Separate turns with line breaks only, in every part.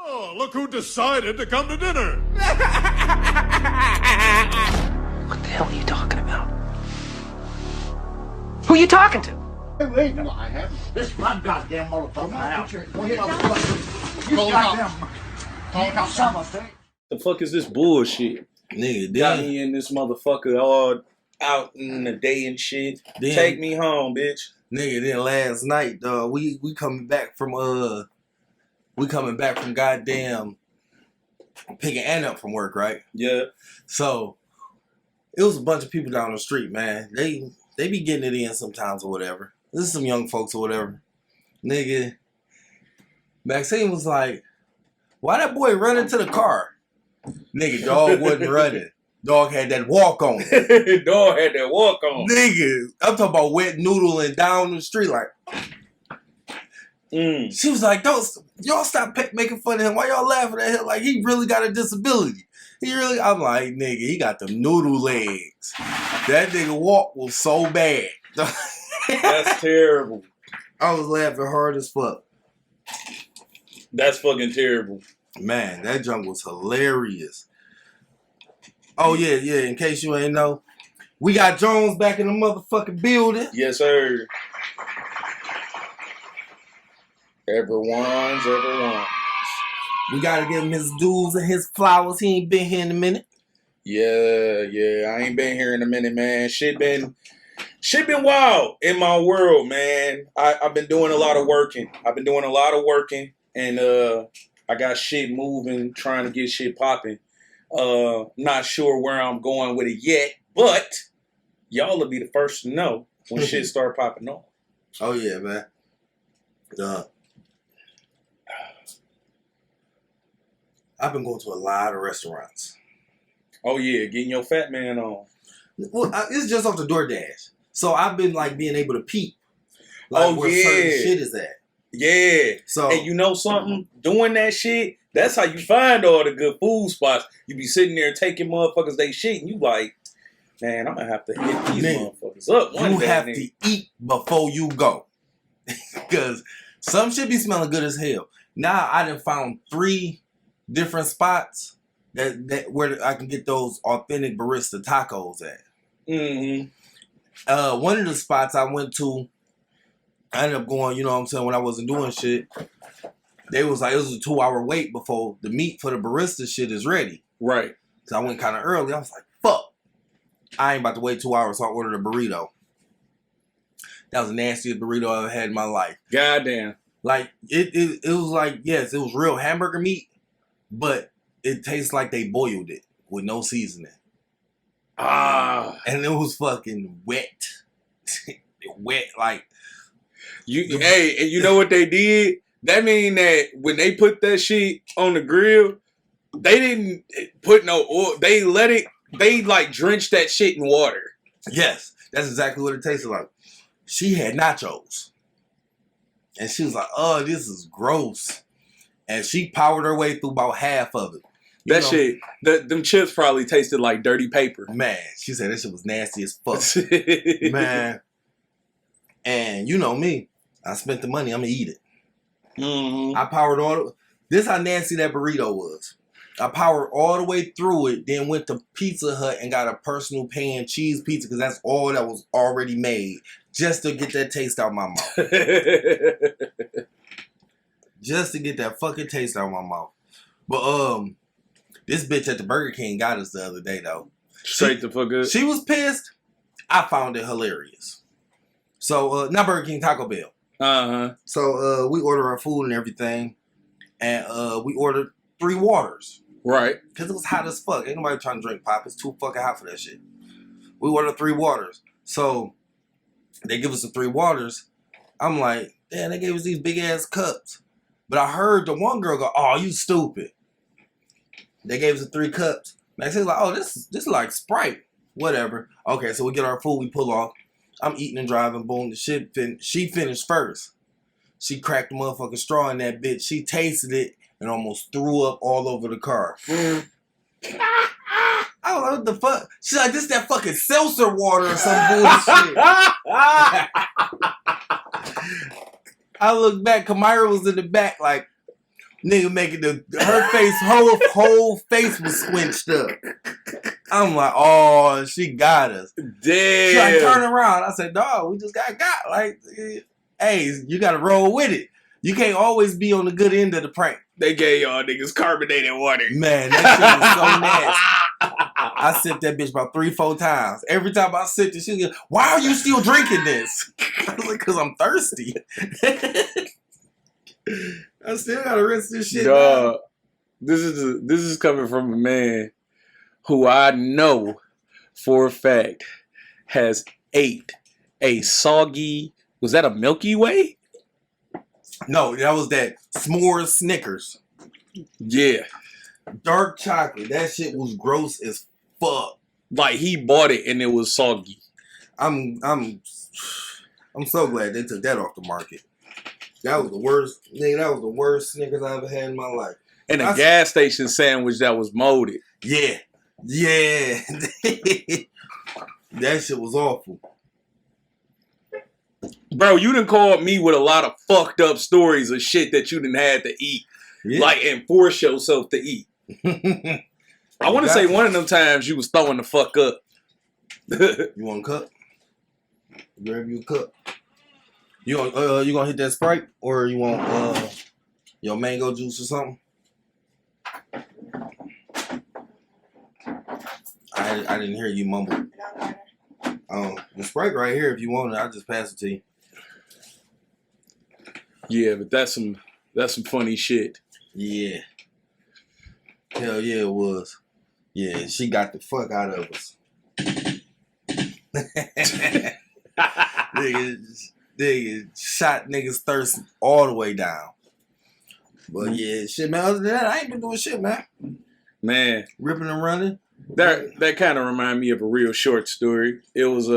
Oh, look who decided to come to dinner.
What the hell are you talking about? Who are you talking to?
Wait, no, I haven't. This is my goddamn motherfucker now. You goddamn son of a bitch.
The fuck is this bullshit?
Nigga,
Got
then,
me in this motherfucker all out in the day and shit.
Then-
Take me home, bitch.
nigga, then last night, we coming back from goddamn picking Ann up from work, right?
Yeah.
So it was a bunch of people down the street, man. They be getting it in sometimes or whatever. This is some young folks or whatever. Nigga, Maxine was like, why that boy running to the car? Nigga, dog wasn't running. Dog had that walk on.
Dog had that walk on.
Nigga, I'm talking about wet noodling down the street like. She was like, y'all stop making fun of him. Why y'all laughing at him? Like, he really got a disability. I'm like, nigga, he got them noodle legs. That nigga walk was so bad.
That's terrible.
I was laughing hard as fuck.
That's fucking terrible.
Man, that junk was hilarious. Oh, yeah, in case you ain't know. We got Jones back in the motherfucking building.
Yes, sir. Everyone's.
We gotta give him his dues and his flowers. He ain't been here in a minute.
Yeah. I ain't been here in a minute, man. Shit been wild in my world, man. I've been doing a lot of working. And I got shit moving, trying to get shit popping. Not sure where I'm going with it yet, but y'all will be the first to know when shit start popping off.
Oh yeah, man. I've been going to a lot of restaurants.
Oh yeah, getting your fat man on.
Well, it's just off the DoorDash. So I've been like being able to peep like where certain shit is at.
Yeah.
So,
and you know something? Doing that shit, that's how you find all the good food spots. You be sitting there taking motherfuckers they shit, and you like, man, I'm gonna have to hit these motherfuckers up one day.
You have to eat before you go. Because some shit be smelling good as hell. Now I done found 3 different spots that where I can get those authentic barista tacos at.
Mm-hmm.
One of the spots I went to, I ended up going, you know what I'm saying, when I wasn't doing shit, they was like, it was a 2-hour wait before the meat for the barista shit is ready.
Right.
So I went kind of early. I was like, fuck. I ain't about to wait 2 hours, so I ordered a burrito. That was the nastiest burrito I ever had in my life.
Goddamn.
Like, it was like, yes, it was real hamburger meat, but it tastes like they boiled it with no seasoning. And it was fucking wet. Wet, like.
Hey, and you know what they did? That mean that when they put that shit on the grill, they didn't put no oil. They like drenched that shit in water.
Yes, that's exactly what it tasted like. She had nachos. And she was like, oh, this is gross. And she powered her way through about half of it.
Shit, them chips probably tasted like dirty paper.
Man, she said that shit was nasty as fuck. Man. And you know me. I spent the money. I'm going to eat it.
Mm-hmm.
I powered this how nasty that burrito was. I powered all the way through it, then went to Pizza Hut and got a personal pan cheese pizza because that's all that was already made just to get that taste out my mouth. Just to get that fucking taste out my mouth. But this bitch at the Burger King got us the other day though.
Straight the fuck up.
She was pissed. I found it hilarious. So not Burger King, Taco Bell.
Uh-huh.
So we ordered our food and everything, and we ordered 3 waters.
Right.
Because it was hot as fuck. Ain't nobody trying to drink pop. It's too fucking hot for that shit. We ordered 3 waters. So they give us the 3 waters. I'm like, damn, they gave us these big ass cups. But I heard the one girl go, oh, you stupid. They gave us the 3 cups. Maxine's like, oh, this is like Sprite. Whatever. Okay, so we get our food, we pull off. I'm eating and driving, boom, the shit she finished first. She cracked the motherfucking straw in that bitch. She tasted it and almost threw up all over the car. I don't know what the fuck. She's like, this is that fucking seltzer water or some bullshit. I look back, Kamira was in the back like, Nigga making her face, whole face was squinched up. I'm like, oh, she got us.
Damn.
She like, turn around. I said, dog, we just got. Like, hey, you got to roll with it. You can't always be on the good end of the prank.
They gave y'all niggas carbonated water.
Man, that shit was so nasty. I sipped that bitch about 3-4 times. Every time I sipped it, she was like, why are you still drinking this? I was like, because I'm thirsty. I still got to rinse this shit down.
This is coming from a man who I know for a fact has ate a soggy, was that a Milky Way?
No, that was that s'mores Snickers.
Yeah.
Dark chocolate. That shit was gross as fuck.
Like he bought it and it was soggy.
I'm so glad they took that off the market. That was the worst, nigga. That was the worst Snickers I ever had in my life.
And a gas station sandwich that was molded.
Yeah. That shit was awful.
Bro, you done called me with a lot of fucked up stories of shit that you done had to eat. Yeah. Like, and force yourself to eat. I want to say one of them times you was throwing the fuck up.
You want a cup? Grab you a cup. You gonna hit that Sprite? Or you want your mango juice or something? I didn't hear you mumble. The Sprite right here, if you want it, I'll just pass it to you.
Yeah, but that's some funny shit. Yeah.
Hell yeah, it was. Yeah, she got the fuck out of us. nigga shot niggas thirst all the way down. But yeah, shit, man. Other than that, I ain't been doing shit, man.
Man,
ripping and running.
That kind of reminded me of a real short story. It was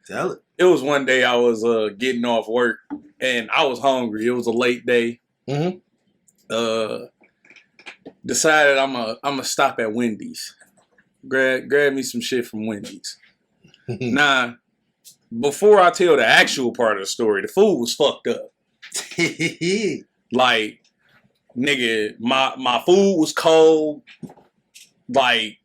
Tell it.
It was one day I was getting off work and I was hungry. It was a late day.
Mm-hmm.
Decided I'm a stop at Wendy's. Grab me some shit from Wendy's. Nah, before I tell the actual part of the story, the food was fucked up. Like, nigga, my food was cold. Like,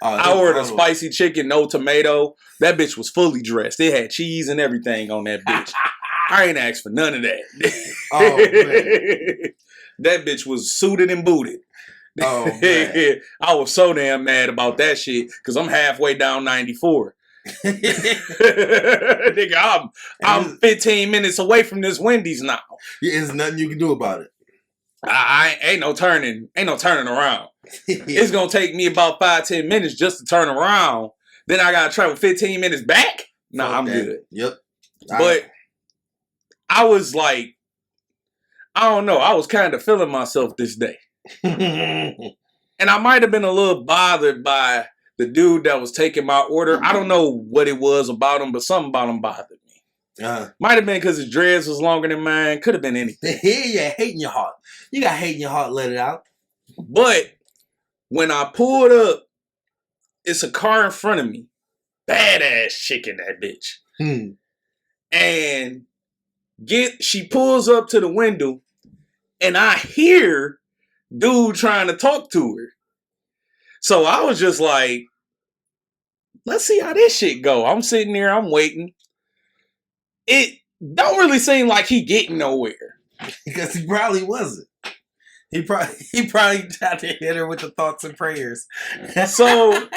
I ordered a spicy chicken, no tomato. That bitch was fully dressed. It had cheese and everything on that bitch. I ain't asked for none of that.
Oh, man.
That bitch was suited and booted.
Oh, man.
I was so damn mad about that shit because I'm halfway down 94. Nigga, I'm 15 minutes away from this Wendy's now.
Yeah, there's nothing you can do about it.
I ain't no turning around. It's gonna take me about 5-10 minutes just to turn around. Then I gotta travel 15 minutes back. Nah, I'm good.
Yep.
But I was like, I don't know. I was kind of feeling myself this day. And I might have been a little bothered by the dude that was taking my order. I don't know what it was about him, but something about him bothered me. Might have been because his dreads was longer than mine. Could have been anything.
Yeah, hate in your heart. You got hate in your heart, let it out.
But when I pulled up, it's a car in front of me. Badass chick in that bitch. And she pulls up to the window and I hear dude trying to talk to her. So I was just like, let's see how this shit go. I'm sitting there, I'm waiting. It don't really seem like he getting nowhere.
Because he probably wasn't. He probably tried to hit her with the thoughts and prayers.
So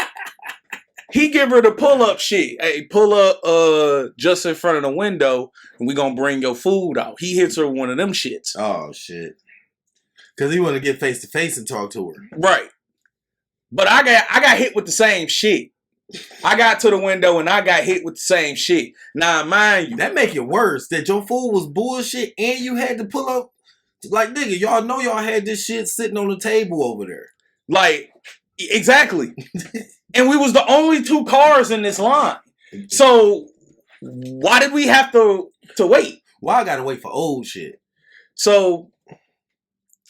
he give her the pull-up shit. Hey, pull up just in front of the window and we gonna bring your food out. He hits her with one of them shits.
Oh, shit. Because he want to get face-to-face and talk to her.
Right. But I got hit with the same shit. I got to the window and I got hit with the same shit. Now, mind you.
That make it worse. That your food was bullshit and you had to pull up. Like, nigga, y'all know y'all had this shit sitting on the table over there.
Like, exactly. And we was the only 2 cars in this line. So, why did we have to wait?
Why I gotta wait for old shit?
So,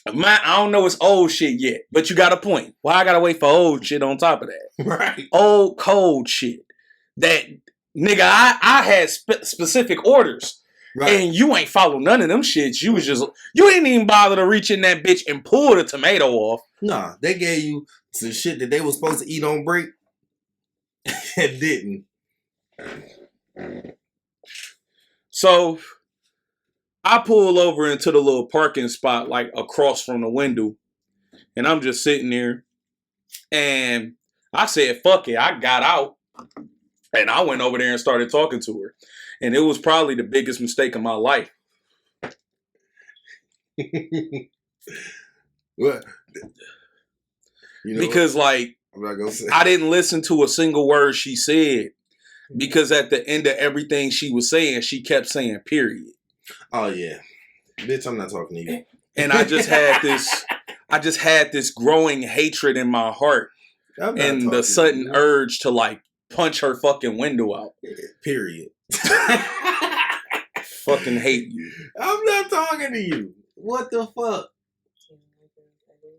I don't know it's old shit yet, but you got a point. Why I gotta wait for old shit on top of that?
Right.
Old, cold shit. That, nigga, I had specific orders.
Right.
And you ain't follow none of them shits. You ain't even bother to reach in that bitch and pull the tomato off.
Nah, they gave you some shit that they was supposed to eat on break and didn't.
So I pull over into the little parking spot, like across from the window, and I'm just sitting there. And I said, fuck it. I got out and I went over there and started talking to her. And it was probably the biggest mistake of my life.
What? You know,
because, like,
I'm not gonna say.
I didn't listen to a single word she said. Because at the end of everything she was saying, she kept saying period.
Oh, yeah. Bitch, I'm not talking to you.
And I just had this growing hatred in my heart. And the sudden urge to, like, punch her fucking window out.
Period.
Fucking hate you.
I'm not talking to you. What the fuck?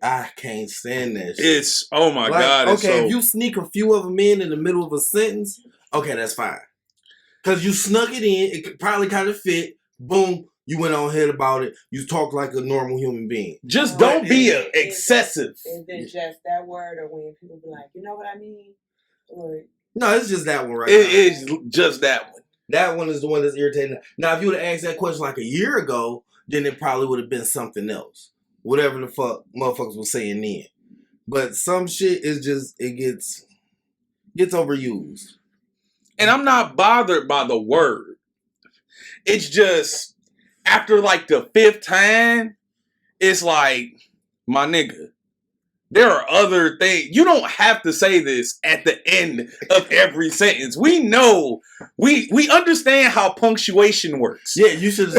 I can't stand that shit.
It's, oh my God.
Okay, if you sneak a few of them in the middle of a sentence, okay, that's fine. Because you snuck it in, it could probably kind of fit. Boom, you went on ahead about it. You talk like a normal human being.
Just don't be excessive.
Is it just that word, or when people be like, you know what I mean? Or
no, it's just that one right
It is just that one.
That one is the one that's irritating. Now, if you would have asked that question like a year ago, then it probably would have been something else. Whatever the fuck motherfuckers was saying then. But some shit is just, it gets overused.
And I'm not bothered by the word. It's just, after like the 5th time, it's like, my nigga, there are other things. You don't have to say this at the end of every sentence. We know, we understand how punctuation works.
Yeah, you should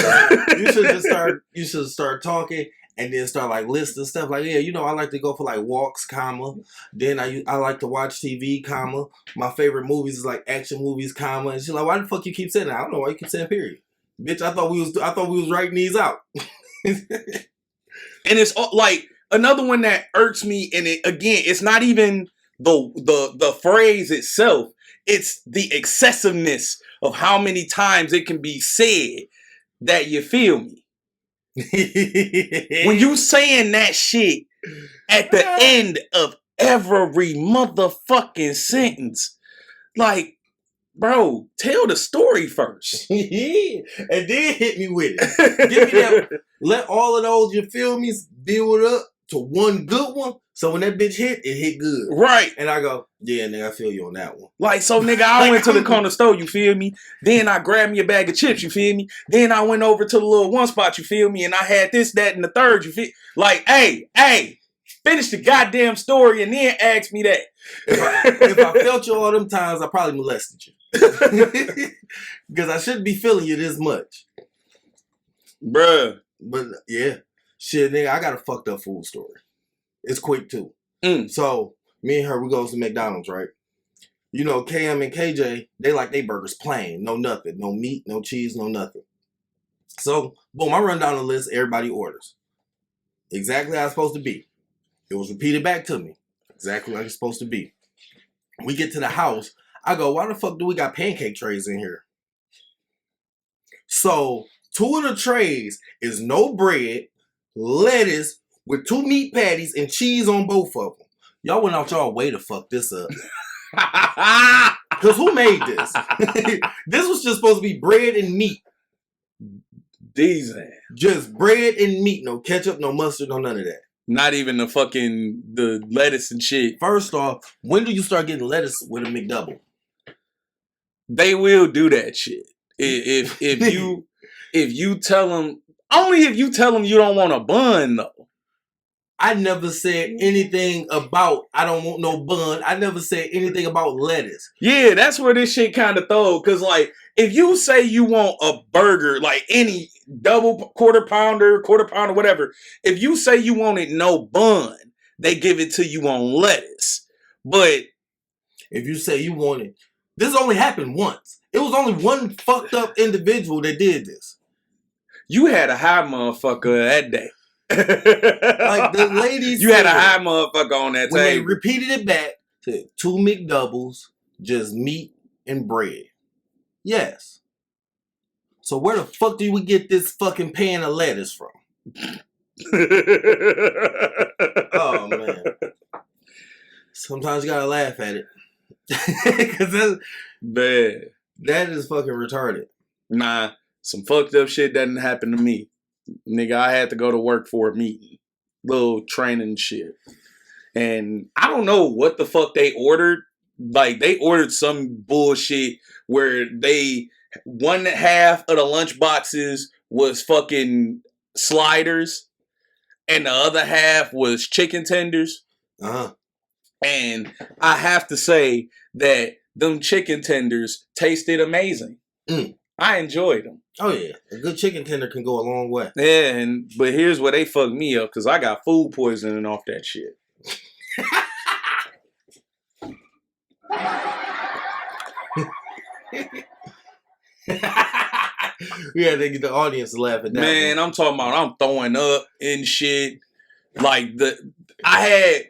start talking and then start like listing stuff like, yeah, you know, I like to go for like walks, comma. Then I like to watch TV, comma. My favorite movies is like action movies, comma. And she's like, why the fuck you keep saying that? I don't know why you keep saying period. Bitch, I thought we was writing these out.
And it's like another one that irks me, and it's not even the phrase itself. It's the excessiveness of how many times it can be said that you feel me. When you saying that shit at the end of every motherfucking sentence, like, bro, tell the story first.
And then hit me with it. Give me that. Let all of those, you feel me, build up to one good one. So when that bitch hit, it hit good.
Right.
And I go, yeah, nigga, I feel you on that one.
Like, so nigga, I went to the corner store, you feel me? Then I grabbed me a bag of chips, you feel me? Then I went over to the little one spot, you feel me? And I had this, that, and the third, you feel? Like, hey, finish the goddamn story and then ask me that.
If I felt you all them times, I probably molested you. Because I shouldn't be feeling you this much.
Bruh.
But yeah, shit, nigga, I got a fucked up food story. It's quick too. So me and her, we goes to McDonald's, right? You know, KM and KJ, they like they burgers plain, no nothing, no meat, no cheese, no nothing. So boom, I run down the list. Everybody orders exactly how it's supposed to be. It was repeated back to me exactly like it's supposed to be. We get to the house. I go, why the fuck do we got pancake trays in here? So 2 of the trays is no bread, lettuce with 2 meat patties and cheese on both of them. Y'all went out y'all way to fuck this up. Because who made this? This was just supposed to be bread and meat.
These
Just bread and meat. No ketchup, no mustard, no none of that.
Not even the lettuce and shit.
First off, when do you start getting lettuce with a McDouble?
They will do that shit. If you tell them, only if you tell them you don't want a bun though.
I never said anything about I don't want no bun. I never said anything about lettuce.
Yeah, that's where this shit kind of throw. Cause like if you say you want a burger, like any double quarter pounder, whatever. If you say you want it no bun, they give it to you on lettuce. But
if you say you want it, this only happened once. It was only one fucked up individual that did this.
You had a high motherfucker that day.
Like the ladies,
you had a high motherfucker on that
when
table.
They repeated it back to 2 McDoubles, just meat and bread. Yes. So where the fuck do we get this fucking pan of lettuce from? Oh man. Sometimes you gotta laugh at it. Cause that is fucking retarded.
Nah, some fucked up shit doesn't happen to me. Nigga, I had to go to work for a meeting. Little training shit. And I don't know what the fuck they ordered. Like, they ordered some bullshit where one half of the lunch boxes was fucking sliders and the other half was chicken tenders.
Uh-huh.
And I have to say that them chicken tenders tasted amazing. I enjoyed them.
Oh yeah, a good chicken tender can go a long way.
Yeah, but here's where they fucked me up, because I got food poisoning off that shit.
We had to get the audience to laugh at that.
Man, I'm talking about I'm throwing up and shit. Like I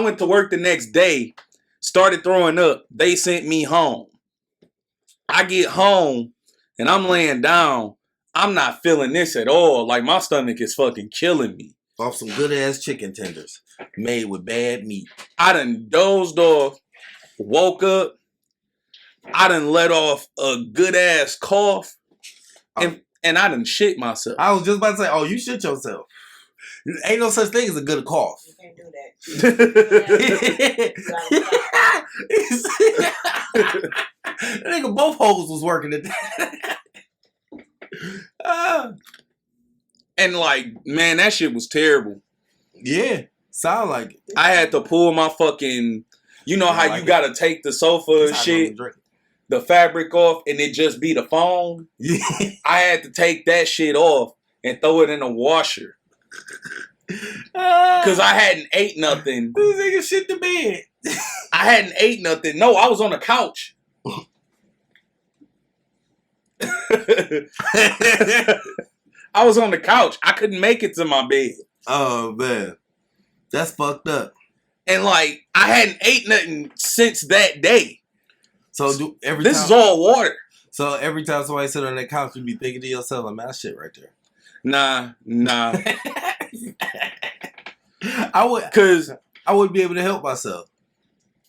went to work the next day, started throwing up. They sent me home. I get home and I'm laying down. I'm not feeling this at all. Like, my stomach is fucking killing me.
Off some good ass chicken tenders made with bad meat.
I done dozed off, woke up. I done let off a good ass cough, and I done shit myself.
I was just about to say, oh, you shit yourself. Ain't no such thing as a good cough.
You can't do that.
Nigga, both holes was working at that.
And like, man, that shit was terrible.
Yeah, sound like it.
I had to pull my fucking, you know how you gotta take the sofa and shit, the fabric off, and it just be the foam?
Yeah.
I had to take that shit off and throw it in a washer. Cause I hadn't ate nothing.
This nigga shit the bed.
I hadn't ate nothing. No, I was on the couch. I was on the couch. I couldn't make it to my bed.
Oh man, that's fucked up.
And like, I hadn't ate nothing since that day.
So
this is all water.
So every time somebody sit on that couch, you be thinking to yourself, "I'm that shit right there."
Nah.
I wouldn't be able to help myself.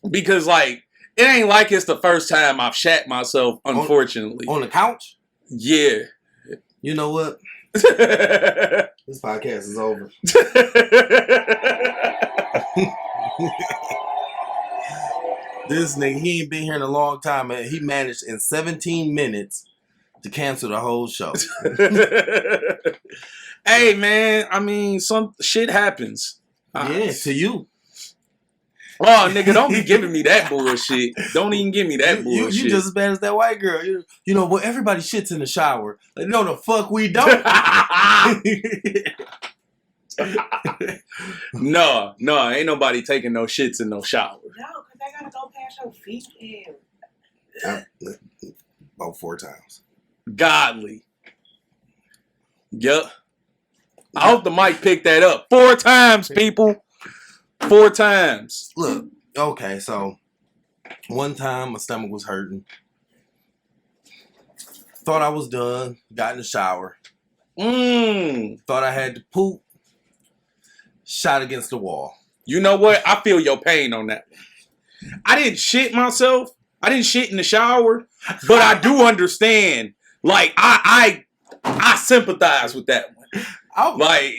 Because like, it ain't like it's the first time I've shat myself, unfortunately.
On the couch?
Yeah.
You know what? This podcast is over. This nigga, he ain't been here in a long time, and he managed in 17 minutes to cancel the whole show.
Hey, man, I mean, some shit happens.
Yeah, to you.
Oh, nigga, don't be giving me that bullshit. Don't even give me that bullshit.
You just as bad as that white girl. You know, well, everybody shits in the shower. Like, no, the fuck we don't.
No, ain't nobody taking no shits in no shower.
No, because they gotta go past your feet and...
About 4 times.
Godly. Yup. I hope the mic picked that up. 4 times, people. 4 times.
Look, okay, so one time my stomach was hurting. Thought I was done. Got in the shower. Thought I had to poop. Shot against the wall.
You know what? I feel your pain on that one. I didn't shit myself. I didn't shit in the shower. But I do understand. Like, I sympathize with that one. Like,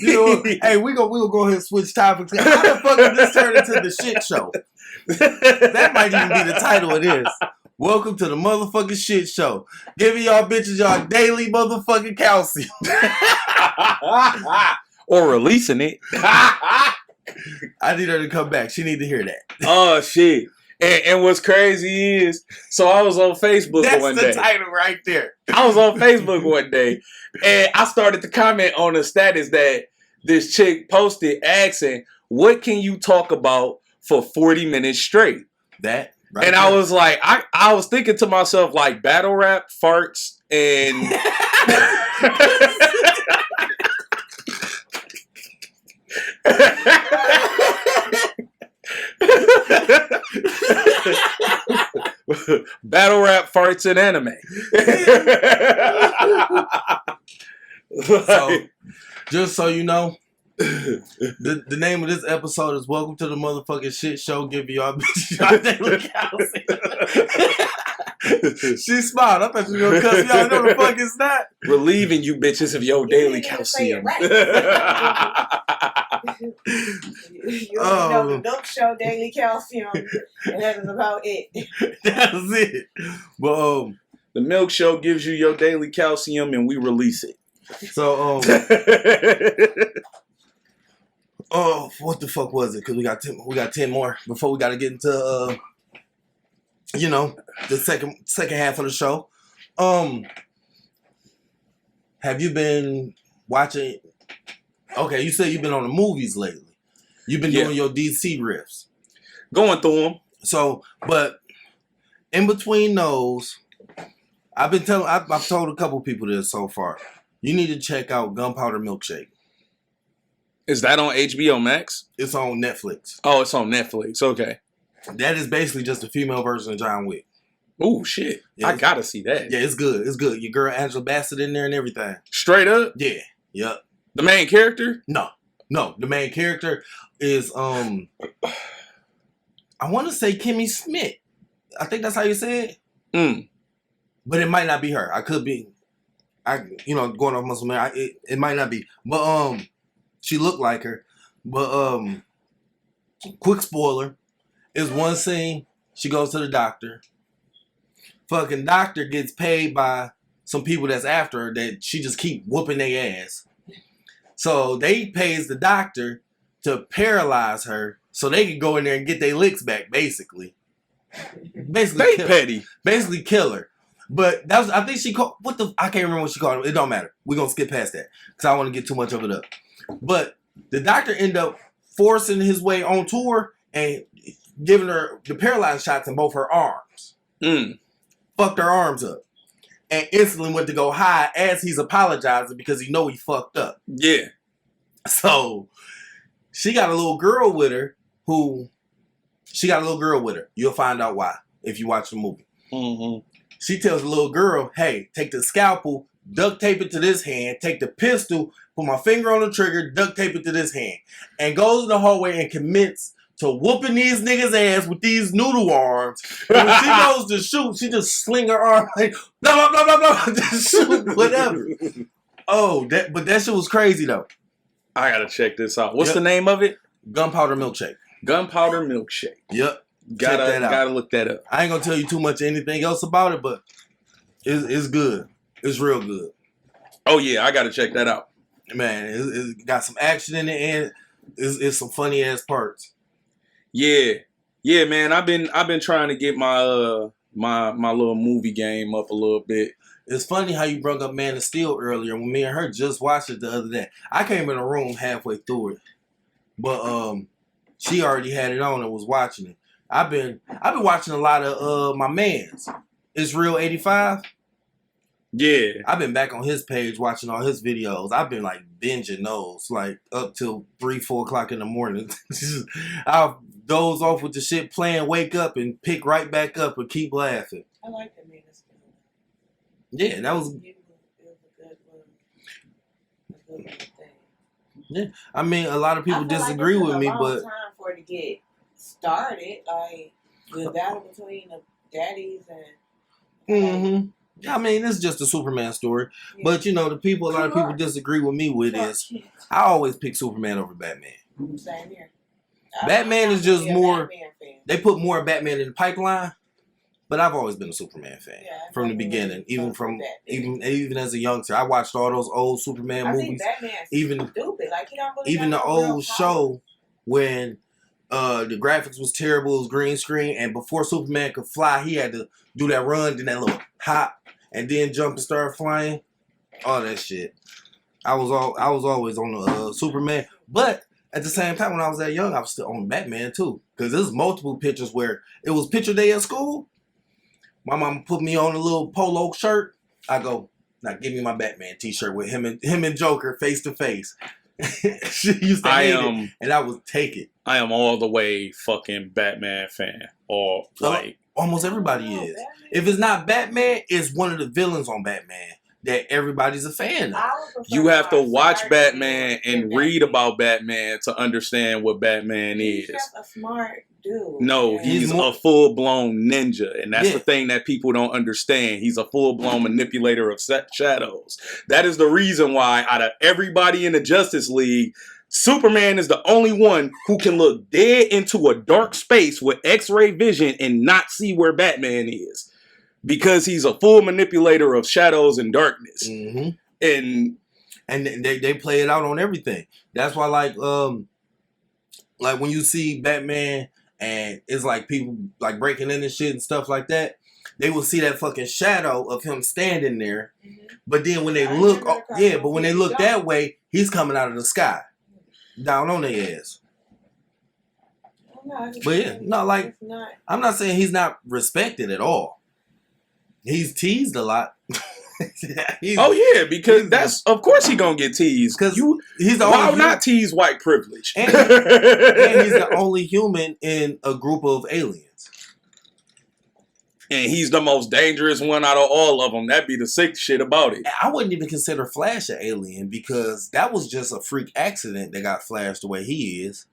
you know, hey, we gonna go ahead and switch topics. How the fuck did this turn into the shit show? That might even be the title of this. Welcome to the motherfucking shit show. Giving y'all bitches y'all daily motherfucking calcium.
Or releasing it.
I need her to come back. She need to hear that.
Oh, shit. And what's crazy is, so I was on Facebook one day.
That's the title right there.
I was on Facebook one day, and I started to comment on the status that this chick posted asking, what can you talk about for 40 minutes straight?
That, right
and
there.
I was like, I was thinking to myself, like, battle rap, farts, and... Battle rap farts and anime.
So, just so you know, the name of this episode is Welcome to the Motherfucking Shit Show. Give y'all bitches y'all daily calcium. She smiled. I thought you were going to cuss y'all. No, the fuck is that?
Relieving you bitches of your daily calcium.
You know the Milk Show daily calcium, and that is about it.
That's it. But
the Milk Show gives you your daily calcium, and we release it.
So oh, what the fuck was it? Because we got 10 more before we got to get into you know, the second half of the show. Have you been watching? Okay, you said you've been on the movies lately. You've been doing your DC riffs.
Going through them.
So, but in between those, I've told a couple people this so far. You need to check out Gunpowder Milkshake.
Is that on HBO Max?
It's on Netflix.
Oh, it's on Netflix. Okay.
That is basically just a female version of John Wick.
Oh, shit.
Yeah,
I gotta see that.
Yeah, it's good. It's good. Your girl Angela Bassett in there and everything.
Straight up?
Yeah. Yep.
The main character?
No. The main character is I want to say Kimmy Schmidt. I think that's how you say it. But it might not be her. I could be. Going off muscle man. It might not be. But she looked like her. But quick spoiler is one scene. She goes to the doctor. Fucking doctor gets paid by some people that's after her that she just keep whooping their ass. So they pays the doctor to paralyze her so they can go in there and get their licks back, basically.
They petty.
Basically kill her. But that was, I think she called, I can't remember what she called it. It don't matter. We're going to skip past that because I don't want to get too much of it up. But the doctor ended up forcing his way on tour and giving her the paralyzed shots in both her arms. Fucked her arms up. And instantly went to go hide as he's apologizing because he know he fucked up.
Yeah.
So she got a little girl with her You'll find out why if you watch the movie. She tells the little girl, hey, take the scalpel, duct tape it to this hand, take the pistol, put my finger on the trigger, duct tape it to this hand. And goes in the hallway and commits to whooping these niggas' ass with these noodle arms. And when she goes to shoot, she just sling her arm like, blah, blah, blah, blah, blah, just shoot whatever. But that shit was crazy, though.
I gotta check this out. What's the name of it?
Gunpowder Milkshake.
Gunpowder Milkshake.
Yep.
Gotta look that up.
I ain't gonna tell you too much anything else about it, but it's good. It's real good.
Oh yeah, I gotta check that out.
Man, it's got some action in it and it's some funny ass parts.
Yeah, man. I've been trying to get my my little movie game up a little bit.
It's funny how you brought up Man of Steel earlier when me and her just watched it the other day. I came in the room halfway through it, but she already had it on and was watching it. I've been watching a lot of my man's. It's Real 85.
Yeah.
I've been back on his page watching all his videos. I've been like binging those like up till 3-4 o'clock in the morning. I'll doze off with the shit playing, wake up and pick right back up and keep laughing.
I like the Man of Steel.
Yeah, that was.
It was a good thing.
Yeah, I mean, a lot of people disagree with me, but
time for it to get started, like the battle between the daddies and.
I mean, it's just a Superman story. Yeah. But you know, a lot of people disagree with me with is I always pick Superman over Batman.
Same here.
Batman is just more. They put more Batman in the pipeline, but I've always been a Superman fan from the beginning. Even as a youngster, I watched all those old Superman movies. Even stupid, like he don't really even the old show when the graphics was terrible, it was green screen, and before Superman could fly, he had to do that run, then that little hop, and then jump and start flying. All that shit. I was always on the Superman, but at the same time, when I was that young, I was still on Batman too. Because there's multiple pictures where it was picture day at school. My mom put me on a little polo shirt. I go, now give me my Batman t-shirt with him and Joker face to face. She used to hate it, and I would take it.
I am all the way fucking Batman fan. Or like
almost everybody is.
Batman.
If it's not Batman, it's one of the villains on Batman that everybody's a fan of.
You have to watch Batman and read about Batman to understand what Batman
He's
is.
just a smart dude.
No,
Yeah.
he's a full-blown ninja, and that's the thing that people don't understand. He's a full-blown manipulator of shadows. That is the reason why, out of everybody in the Justice League, Superman is the only one who can look dead into a dark space with X-ray vision and not see where Batman is. Because he's a full manipulator of shadows and darkness.
Mm-hmm.
And
they play it out on everything. That's why, like when you see Batman and it's like people like breaking in and shit and stuff like that, they will see that fucking shadow of him standing there. Mm-hmm. But then when they look, when they look that way, he's coming out of the sky, down on their ass. But yeah, I'm not saying he's not respected at all. He's teased a lot.
Because that's of course he gonna get teased. Because
he's the
why not tease white privilege?
And he's the only human in a group of aliens.
And he's the most dangerous one out of all of them. That'd be the sick shit about it.
I wouldn't even consider Flash an alien because that was just a freak accident that got Flash the way he is.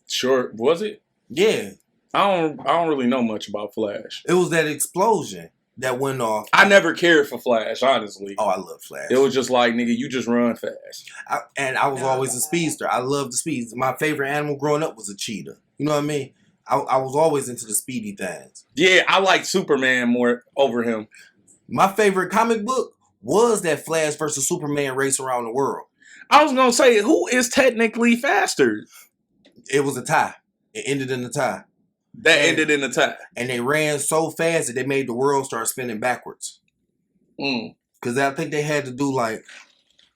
Sure, was it?
Yeah.
I don't really know much about Flash.
It was that explosion that went off.
I never cared for Flash, honestly.
Oh, I love Flash.
It was just like, nigga, you just run fast.
I was always a speedster. I loved the speeds. My favorite animal growing up was a cheetah. You know what I mean? I was always into the speedy things.
Yeah, I like Superman more over him.
My favorite comic book was that Flash versus Superman race around the world.
I was going to say, who is technically faster?
It was a tie. It ended in a tie.
Ended in a tie.
And they ran so fast that they made the world start spinning backwards. Because I think they had to do like,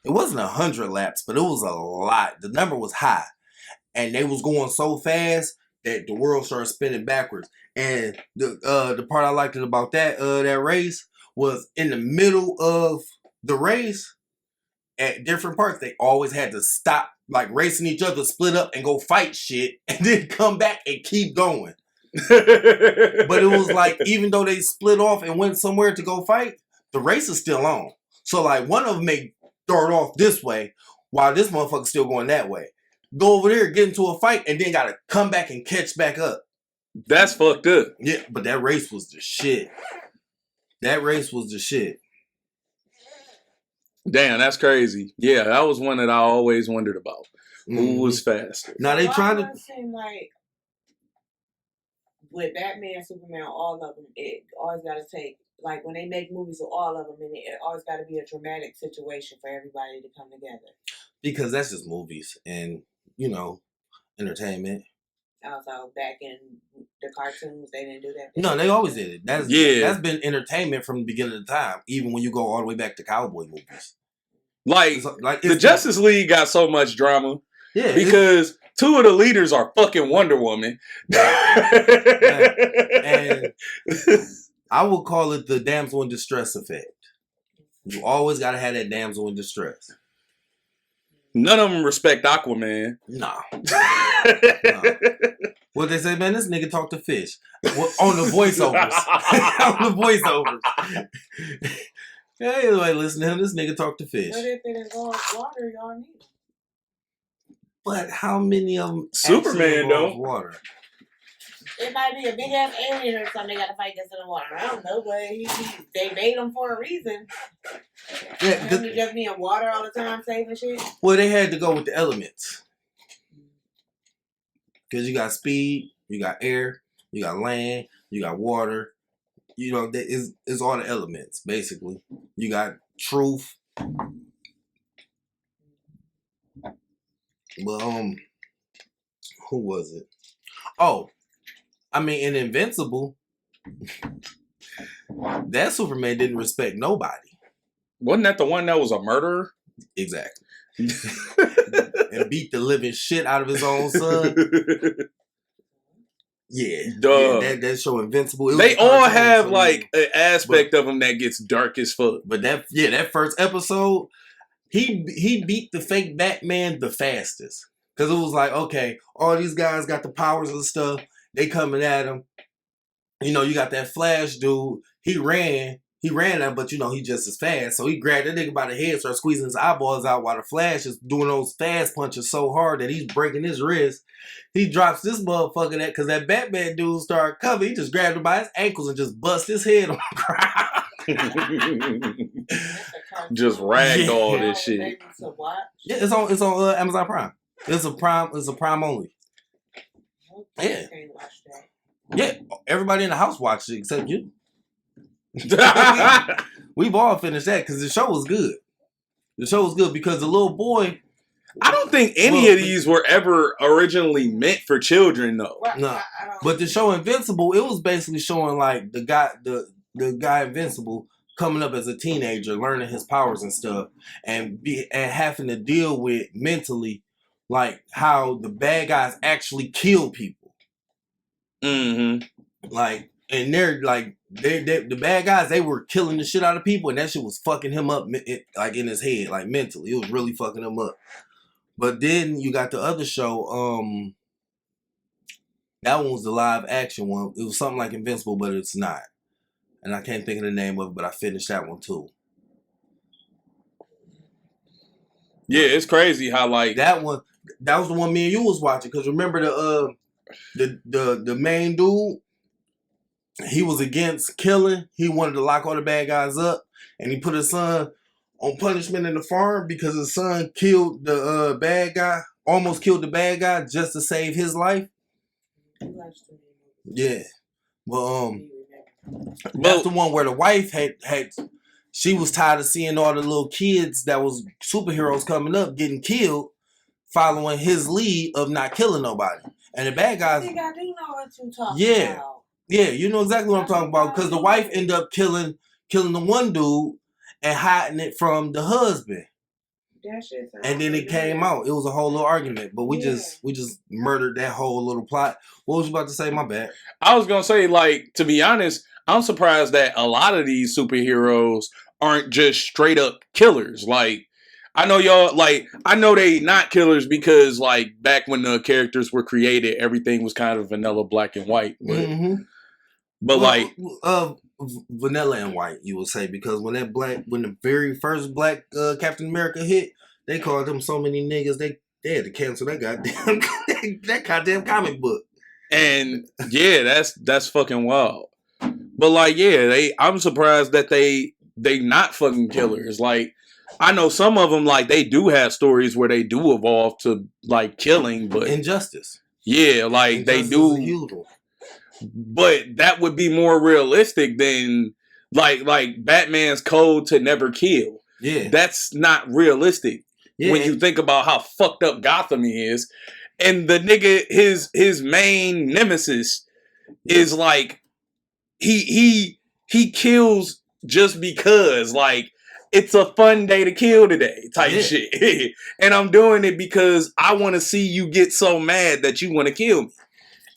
it wasn't 100 laps, but it was a lot. The number was high. And they was going so fast that the world started spinning backwards. And the part I liked about that race was in the middle of the race, at different parts, they always had to stop, like racing each other, split up and go fight shit, and then come back and keep going. But it was like, even though they split off and went somewhere to go fight, the race is still on. So like one of them may start off this way while this motherfucker's still going that way. Go over there, get into a fight, and then gotta come back and catch back up.
That's fucked up.
Yeah, but that race was the shit. That race was the shit.
Damn, that's crazy. Yeah, that was one that I always wondered about. Who was faster?
Now they trying to
seem like with Batman, Superman, all of them, it always got to take, like when they make movies with all of them, and it always got to be a dramatic situation for everybody to come together.
Because that's just movies and, you know, entertainment.
Also, back in the cartoons, they didn't do that.
No, they always did it. That's been entertainment from the beginning of the time, even when you go all the way back to cowboy movies.
Like the Justice League got so much drama.
Yeah.
Because two of the leaders are fucking Wonder Woman.
And I would call it the damsel in distress effect. You always got to have that damsel in distress.
None of them respect Aquaman.
Nah. What they say, man, this nigga talk to fish. On the voiceovers. On the voiceovers. Yeah, anyway, listen to him. This nigga talk to fish.
But if it involves water, y'all need it.
But how many of them
Superman don't?
Water?
It might be a big ass alien or something. They got to fight this in the water. I don't know, but they made them for a reason.
Yeah,
you just be in water all the time, saving shit.
Well, they had to go with the elements because you got speed, you got air, you got land, you got water. You know, that is all the elements basically. You got truth. But who was it? Oh. I mean, in Invincible, that Superman didn't respect nobody.
Wasn't that the one that was a murderer?
Exactly. And beat the living shit out of his own son. Yeah.
Duh.
Yeah, that show Invincible.
They all have like an aspect of them that gets dark as fuck.
But that first episode, he beat the fake Batman the fastest. Because it was like, okay, all these guys got the powers and stuff. They coming at him. You know, you got that Flash dude. He ran out, but you know, he just as fast. So he grabbed that nigga by the head, started squeezing his eyeballs out while the Flash is doing those fast punches so hard that he's breaking his wrist. He drops this motherfucker because that Batman dude started coming. He just grabbed him by his ankles and just bust his head on the ground.
Just ragdoll this shit.
Yeah, it's on Amazon Prime. It's a Prime only. Yeah. Yeah, everybody in the house watched it except you. We've all finished that because the show was good. The show was good because the little boy.
I don't think any of these were ever originally meant for children, though.
No, but the show Invincible, it was basically showing like the guy Invincible coming up as a teenager, learning his powers and stuff, and having to deal with mentally, like how the bad guys actually kill people. Mm-hmm. Like, and they're like, the bad guys, they were killing the shit out of people, and that shit was fucking him up, like in his head, like mentally. It was really fucking him up. But then you got the other show, that one was the live action one. It was something like Invincible, but it's not. And I can't think of the name of it, but I finished that one too.
Yeah, it's crazy how like
that was the one me and you was watching. Because remember the main dude, he was against killing. He wanted to lock all the bad guys up, and he put his son on punishment in the farm because his son killed the bad guy, almost killed the bad guy just to save his life. Yeah, but that's the one where the wife had she was tired of seeing all the little kids that was superheroes coming up getting killed, following his lead of not killing nobody. And the bad guys. I think I do know what you're talking about. Yeah, you know exactly what I'm talking about. Because the wife ended up killing the one dude and hiding it from the husband. And then it came out. It was a whole little argument. But we just murdered that whole little plot. What was you about to say? My bad.
I was gonna say, like, to be honest, I'm surprised that a lot of these superheroes aren't just straight up killers. Like, I know y'all, like, I know they not killers because, like, back when the characters were created, everything was kind of vanilla, black and white. But
vanilla and white, you would say, because when the very first black Captain America hit, they called them so many niggas, they had to cancel that goddamn comic book.
And yeah, that's fucking wild. But like, yeah, I'm surprised that they not fucking killers. Like, I know some of them, like, they do have stories where they do evolve to, like, killing, but
Injustice.
Yeah, like, Injustice they do.
Is a huge one.
But that would be more realistic than, like Batman's code to never kill.
Yeah.
That's not realistic. Yeah. When you think about how fucked up Gotham is. And the nigga, his main nemesis is, like, he kills just because, like, it's a fun day to kill today type shit. And I'm doing it because I want to see you get so mad that you want to kill me.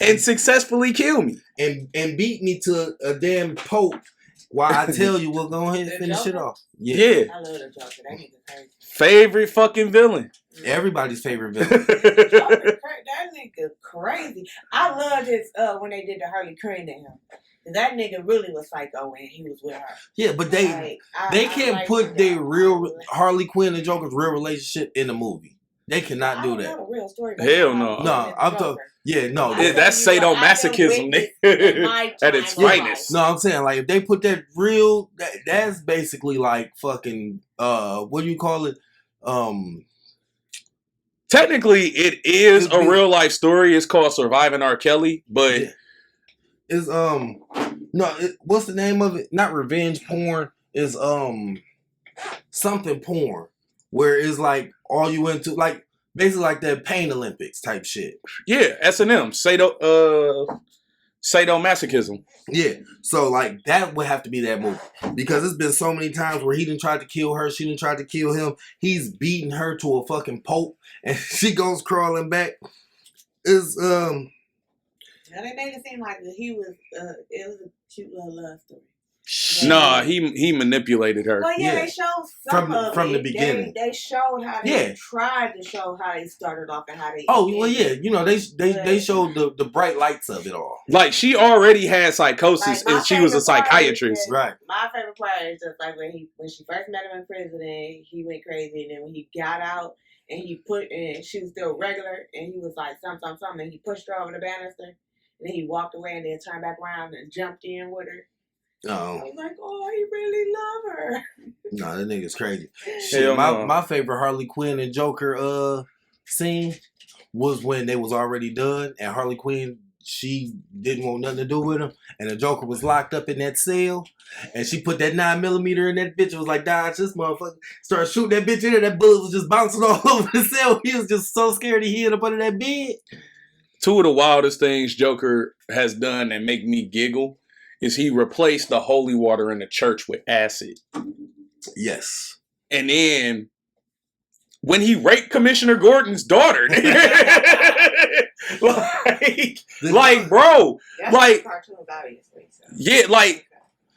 And successfully kill me.
And beat me to a damn pope while I tell you, we'll go ahead and finish it off.
Yeah.
I love the Joker. That nigga crazy.
Favorite fucking villain.
Everybody's favorite villain.
That nigga crazy. I loved his when they did the Harley Quinn to him. That nigga really was psycho when he was with her.
Yeah, but they can't put their real Harley Quinn and Joker's real relationship in a movie. They cannot do that.
A real story
Hell no.
No, I'm talking. Yeah, no.
That's sadomasochism at its finest.
No, I'm saying, like, if they put that real, that's basically like fucking, what do you call it?
Technically, it is a real life story. It's called Surviving R. Kelly, but
it's what's the name of it? Not revenge porn. It's something porn, where it's like all you into, like, basically like that Pain Olympics type shit.
Yeah, S&M, sadomasochism.
Yeah, so like that would have to be that movie, because it's been so many times where he done tried to kill her, she done tried to kill him. He's beating her to a fucking pulp, and she goes crawling back.
Now they made it seem like he was. It was a cute little love story.
Nah, he manipulated her.
Well, yeah,
Yeah.
they showed some of
From
it.
the beginning.
They showed how they tried to show how they started off and how they.
Oh well, yeah. You know they
But-
showed the bright lights of it all.
Like she already had psychosis,
Like, my
and she was a
favorite part is
psychiatrist.
that-
Right.
My favorite part is just like when she first met him in prison, and he went crazy, and then when he got out and she was still regular, and he was like something, and he pushed her over the banister, and then he walked away and then turned back around and jumped in with her. I
No,
was like, oh, he really love her.
no, that nigga's crazy.
Hell
Shit,
no.
my favorite Harley Quinn and Joker scene was when they was already done, and Harley Quinn, she didn't want nothing to do with him, and the Joker was locked up in that cell, and she put that 9mm in that bitch and was like, dodge this motherfucker. Started shooting that bitch in there, that bullet was just bouncing all over the cell. He was just so scared he hid up under that bed.
Two of the wildest things Joker has done that make me giggle is he replaced the holy water in the church with acid.
Yes.
And then when he raped Commissioner Gordon's daughter, like, bro,
That's
like,
cartoons, obviously. So.
yeah, like,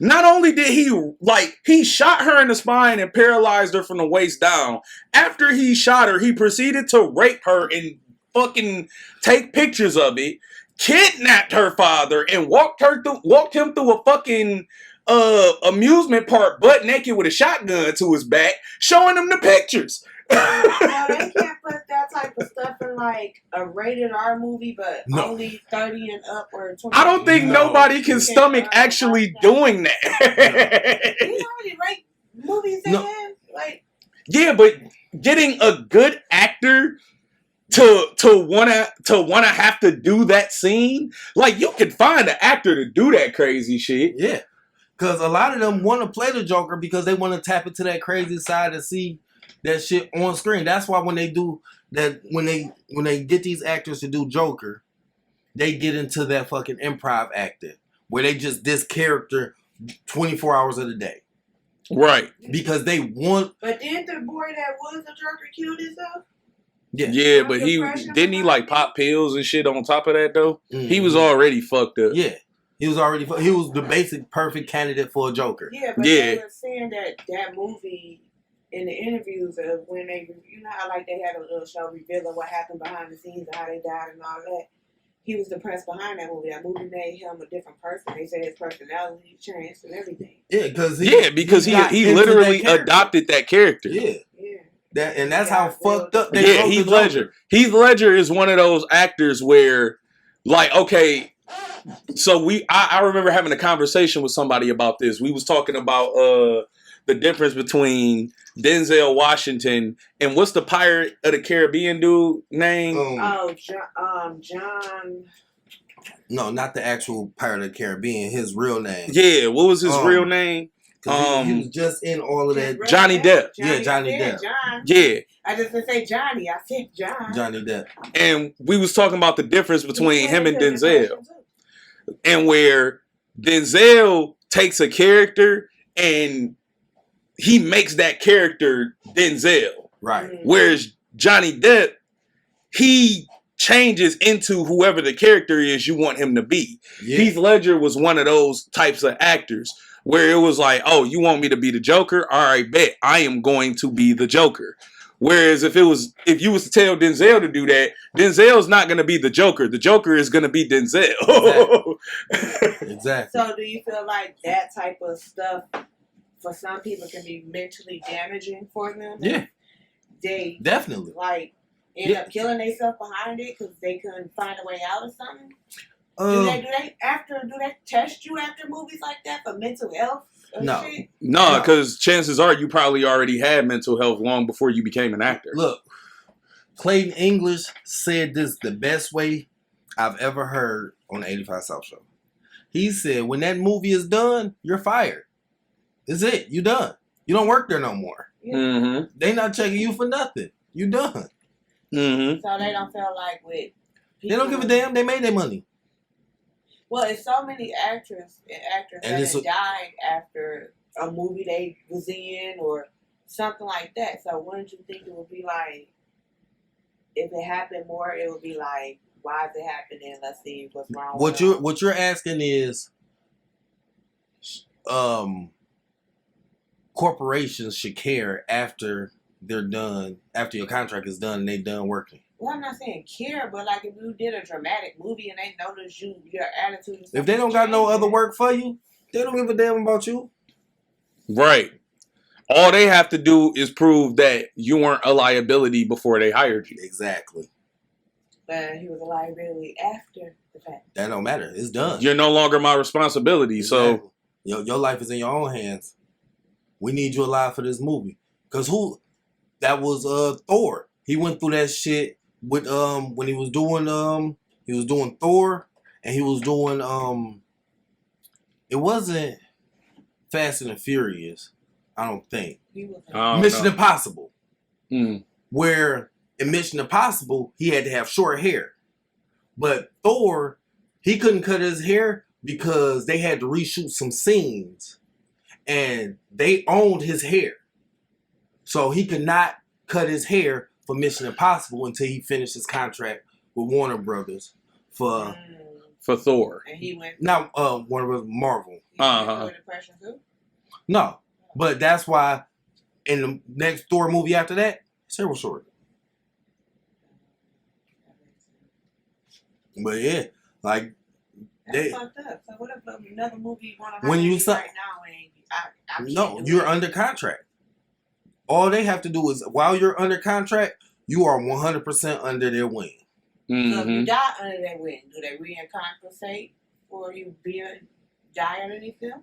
not only did he shot her in the spine and paralyzed her from the waist down. After he shot her, he proceeded to rape her and fucking take pictures of it, kidnapped her father, and walked him through a fucking amusement park butt naked with a shotgun to his back, showing him the pictures.
Well, they can't put that type of stuff in like a rated R movie, but
No.
only 30 and up or 20.
I don't think
No.
nobody can stomach actually doing that.
You know how many rape movies they
No.
have? Like,
Yeah, but getting a good actor to wanna have to do that scene, like you can find an actor to do that crazy shit.
Yeah. Because a lot of them want to play the Joker because they want to tap into that crazy side and see that shit on screen. That's why when they do that, when they get these actors to do Joker, they get into that fucking improv acting where they just this character 24 hours of the day
Right.
because they want.
but didn't the boy that was the Joker kill himself?
Yeah, but he didn't he like pop pills and shit on top of that though? He was already fucked up.
Yeah. He was the basic perfect candidate for a Joker.
Yeah, but
Yeah.
they were saying that movie in the interviews of when they, you know how like they had a little show revealing what happened behind the scenes and how they died and all that. He was the press behind that movie. That movie made him a different person. They said his personality changed and everything.
Yeah, because
he literally adopted that character.
Yeah.
Yeah.
And that's
Yeah,
how fucked up they
Yeah,
wrote
Heath
the
Ledger.
Joker.
Heath Ledger is one of those actors where, like, okay, so I remember having a conversation with somebody about this. We was talking about the difference between Denzel Washington and what's the Pirate of the Caribbean dude name?
Oh, John.
No, not the actual Pirate of the Caribbean. His real name.
Yeah, what was his real name?
'Cause he was just in all of that.
Johnny Depp.
Yeah, Johnny
I said
Depp.
John.
Yeah,
I just didn't say Johnny. I said John.
Johnny Depp.
and we was talking about the difference between him and Denzel, and where Denzel takes a character and he makes that character Denzel,
Right.
whereas Johnny Depp, he changes into whoever the character is you want him to be.
Yeah.
Heath Ledger was one of those types of actors where it was like, oh, you want me to be the Joker? All right, bet. I am going to be the Joker. Whereas if you was to tell Denzel to do that, Denzel's not going to be the Joker. The Joker is going to be Denzel.
Exactly.
So do you feel like that type of stuff for some people can be mentally damaging for them?
Yeah.
They
Definitely.
like end
Yeah.
up killing themselves behind it because they couldn't find a way out or something? Do they test you after movies like that for mental health?
No.
Shit?
No, because chances are you probably already had mental health long before you became an actor.
Look, Clayton English said this the best way I've ever heard on the 85 South Show. He said, when that movie is done, you're fired. That's it. You done. You don't work there no more.
Mm-hmm.
They not checking you for nothing. You done.
Mm-hmm.
So they don't feel like with
They don't give a damn. They made their money.
Well, it's so many actors
And
that
it's
have died after a movie they was in or something like that. So wouldn't you think it would be like, if it happened more, it would be like, why is it happening? Let's see what's wrong.
What you're asking is, corporations should care after they're done, after your contract is done and they done working.
Well, I'm not saying care, but like if you did a dramatic movie and they notice your attitude. And
If they don't got no other work for you, they don't give a damn about you.
Right. All they have to do is prove that you weren't a liability before they hired you.
Exactly.
But he was a liability after the fact.
That don't matter. It's done.
You're no longer my responsibility.
Exactly.
So
your life is in your own hands. We need you alive for this movie. Cause that was Thor. He went through that shit with when he was doing Thor, and he was doing it wasn't Fast and the Furious, I don't think. Mission Impossible. Where in Mission Impossible he had to have short hair. But Thor, he couldn't cut his hair because they had to reshoot some scenes. And they owned his hair. So he could not cut his hair for Mission Impossible until he finished his contract with Warner Brothers for
Thor.
And he went
not Warner Brothers, Marvel.
Depression too?
No. But that's why in the next Thor movie after that, his hair was short. But yeah, like
that's fucked up. So what if another movie
when you
right now and
no, you're under contract. All they have to do is while you're under contract, you are 100% under their wing.
So if you die under their wing, do they recompensate for you die underneath them?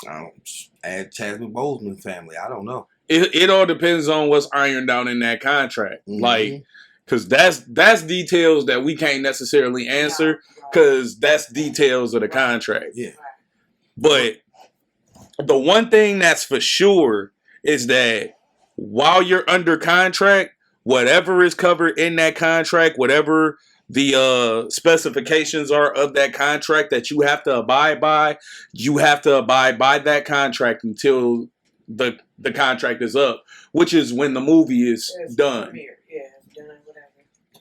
I don't add Chadwick Boseman family. I don't know.
It all depends on what's ironed out in that contract. Like, because that's details that we can't necessarily answer because that's details of the contract.
Yeah.
But the one thing that's for sure is that while you're under contract, whatever is covered in that contract, whatever the specifications are of that contract that you have to abide by, you have to abide by that contract until the contract is up, which is when the movie is done.
Yeah, done, whatever.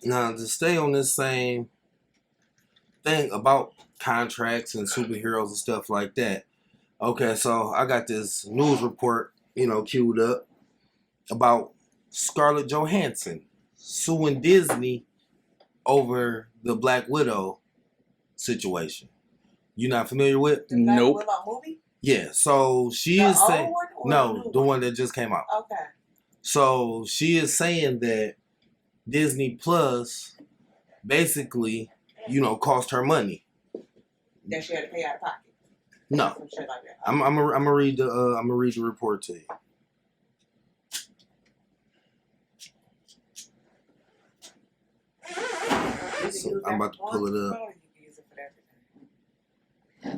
Now, to stay on this same thing about contracts and superheroes and stuff like that. Okay, so I got this news report, queued up about Scarlett Johansson suing Disney over the Black Widow situation. You not familiar with?
The Black Widow movie?
Yeah, so she
the
is saying
the
one that just came out.
Okay.
So she is saying that Disney Plus basically, cost her money.
That she had to pay out of pocket.
No,
some shit like that.
I'm gonna read the report to you. So I'm about to pull it up.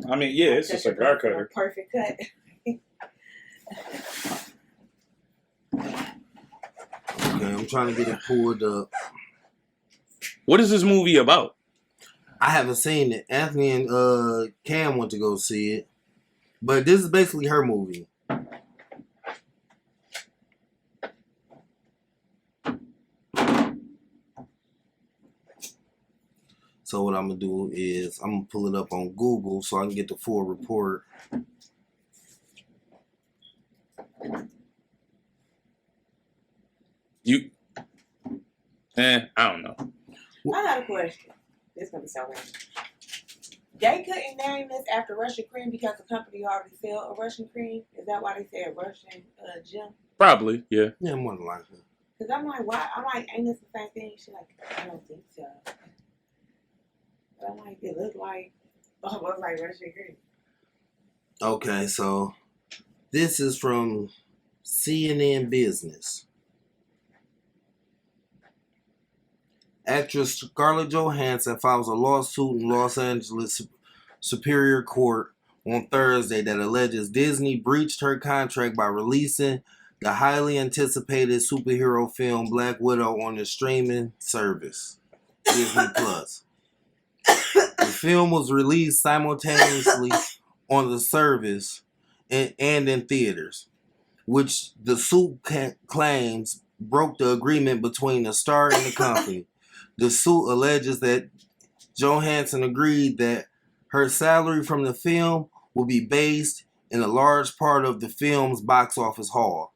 I mean, yeah, it's a cigar cutter.
Perfect cut.
Okay, I'm trying to get it pulled up.
What is this movie about?
I haven't seen it. Anthony and Cam went to go see it. But this is basically her movie. So what I'm going to do is I'm going to pull it up on Google so I can get the full report.
I don't know.
I got a question. This is going to be so random. They couldn't name this after Russian cream because the company already sell a Russian cream? Is that why they said Russian gem?
Probably, yeah.
Yeah, more than likely.
Because I'm like, why? I'm like, ain't this the same thing? She's like, I don't think so. But I'm like, it looked like almost like Russian cream.
Okay, so this is from CNN Business. Actress Scarlett Johansson files a lawsuit in Los Angeles Superior Court on Thursday that alleges Disney breached her contract by releasing the highly anticipated superhero film Black Widow on the streaming service, Disney Plus. The film was released simultaneously on the service and in theaters, which the suit claims broke the agreement between the star and the company. The suit alleges that Johansson agreed that her salary from the film will be based in a large part of the film's box office haul.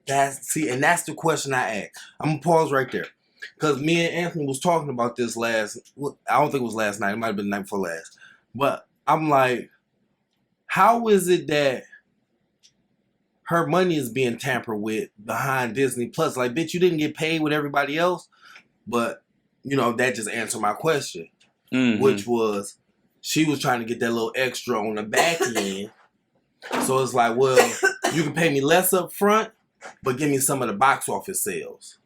That's the question I asked. I'm gonna pause right there. Because me and Anthony was talking about this I don't think it was last night. It might have been the night before last. But I'm like, how is it that her money is being tampered with behind Disney Plus? Like, bitch, you didn't get paid with everybody else. But, that just answered my question. Mm-hmm. Which was, she was trying to get that little extra on the back end. So it's like, well, you can pay me less up front, but give me some of the box office sales.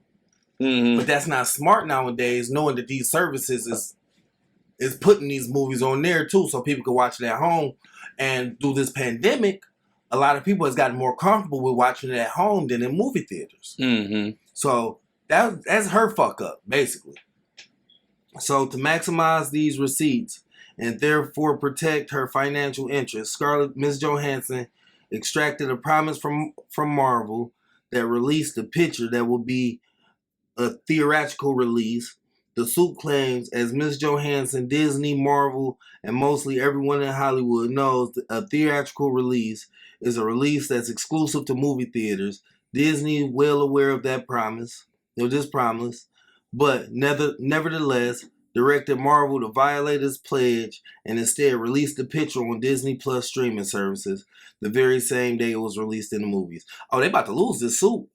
Mm-hmm. But that's not smart nowadays, knowing that these services is putting these movies on there too, so people can watch it at home. And through this pandemic, a lot of people has gotten more comfortable with watching it at home than in movie theaters. Mm-hmm. So that's her fuck up, basically. So to maximize these receipts and therefore protect her financial interests, Miss Johansson extracted a promise from Marvel that released a picture that will be a theatrical release. The suit claims, as Miss Johansson, Disney, Marvel, and mostly everyone in Hollywood knows, a theatrical release is a release that's exclusive to movie theaters. Disney well aware of this promise, but nevertheless directed Marvel to violate its pledge and instead released the picture on Disney Plus streaming services the very same day it was released in the movies. Oh, they about to lose this suit.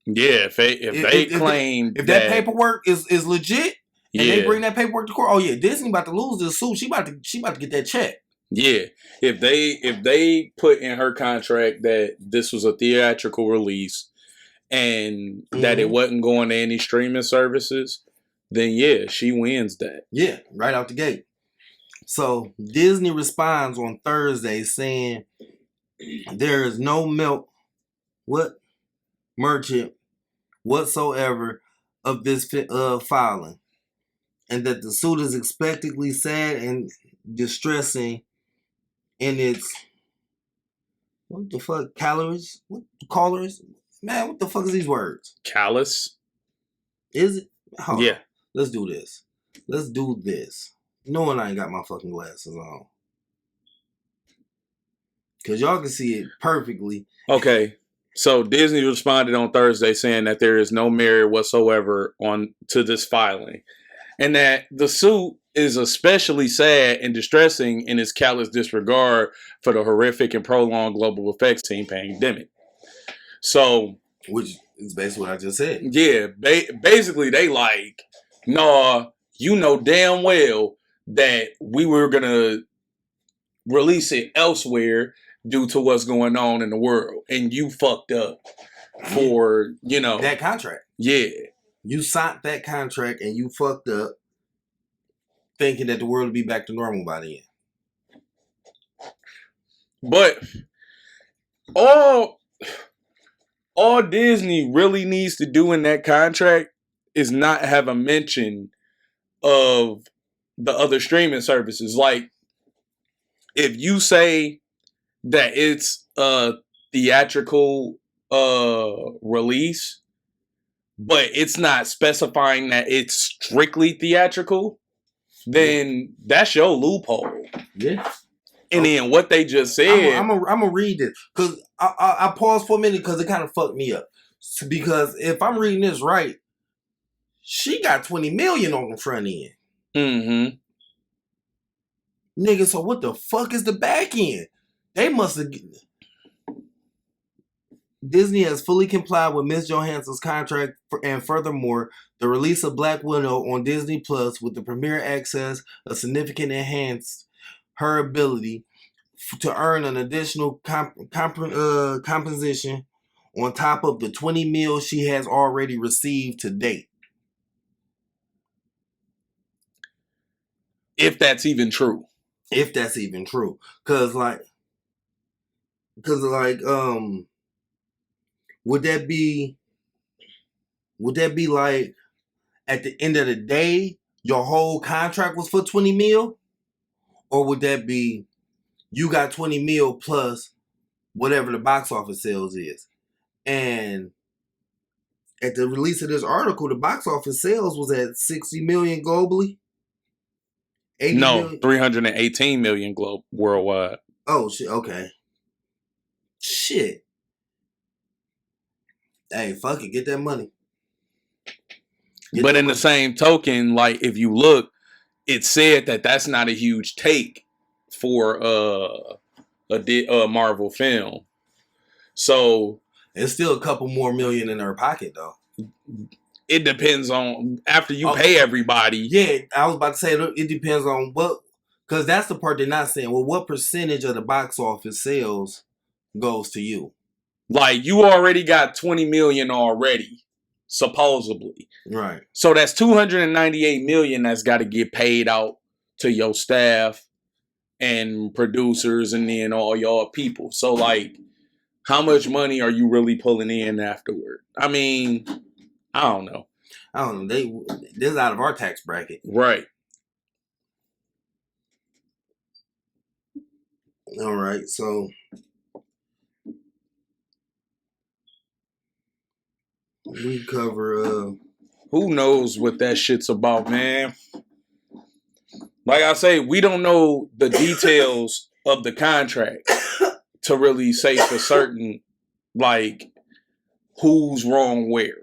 Yeah, if they claim
that paperwork is legit and they bring that paperwork to court, oh yeah, Disney about to lose this suit. She about to get that check.
Yeah, if they put in her contract that this was a theatrical release and that it wasn't going to any streaming services, then yeah, she wins that.
Yeah, right out the gate. So Disney responds on Thursday saying there is no merchant whatsoever of this filing, and that the suit is expectedly sad and distressing in its calories? What callers? Man, what the fuck is these words?
Callous?
Is it?
Yeah.
Let's do this. Knowing I ain't got my fucking glasses on. Because y'all can see it perfectly.
Okay. So Disney responded on Thursday saying that there is no merit whatsoever to this filing. And that the suit is especially sad and distressing in its callous disregard for the horrific and prolonged global effects team pandemic. So,
which is basically what I just said.
Yeah, basically they like, nah, you know damn well that we were gonna release it elsewhere due to what's going on in the world, and you fucked up for
that contract.
Yeah,
you signed that contract and you fucked up, thinking that the world would be back to normal by then.
But all Disney really needs to do in that contract is not have a mention of the other streaming services. Like, if you say that it's a theatrical release, but it's not specifying that it's strictly theatrical, then that's your loophole.
Yeah.
And then what they just said,
I'm gonna read this because I paused for a minute because it kind of fucked me up. Because if I'm reading this right, she got 20 million on the front end. Mm-hmm. Nigga, so what the fuck is the back end? They must have. Disney has fully complied with Ms. Johansson's contract, and furthermore, the release of Black Widow on Disney Plus with the premiere access a significant enhanced her ability to earn an additional compensation on top of the 20 mil she has already received to date.
If that's even true.
If that's even true. Cause like would that be like at the end of the day, your whole contract was for 20 mil? Or would that be you got 20 mil plus whatever the box office sales is? And at the release of this article, the box office sales was at 60 million globally. 80
No,
million?
318 million worldwide.
Oh shit. Okay. Shit. Hey, fuck it. Get that money.
But in the same token, like if you look, it said that that's not a huge take for a Marvel film. So
it's still a couple more million in her pocket though.
It depends on after you pay everybody.
Yeah, I was about to say it depends on what, because that's the part they're not saying. Well, what percentage of the box office sales goes to you?
Like you already got 20 million already, supposedly.
Right.
So that's 298 million that's got to get paid out to your staff and producers and then all y'all people. So like, how much money are you really pulling in afterward? I mean, I don't know.
This is out of our tax bracket.
Right.
All right, so we cover
who knows what that shit's about, man. Like I say, we don't know the details of the contract to really say for certain, like, who's wrong where.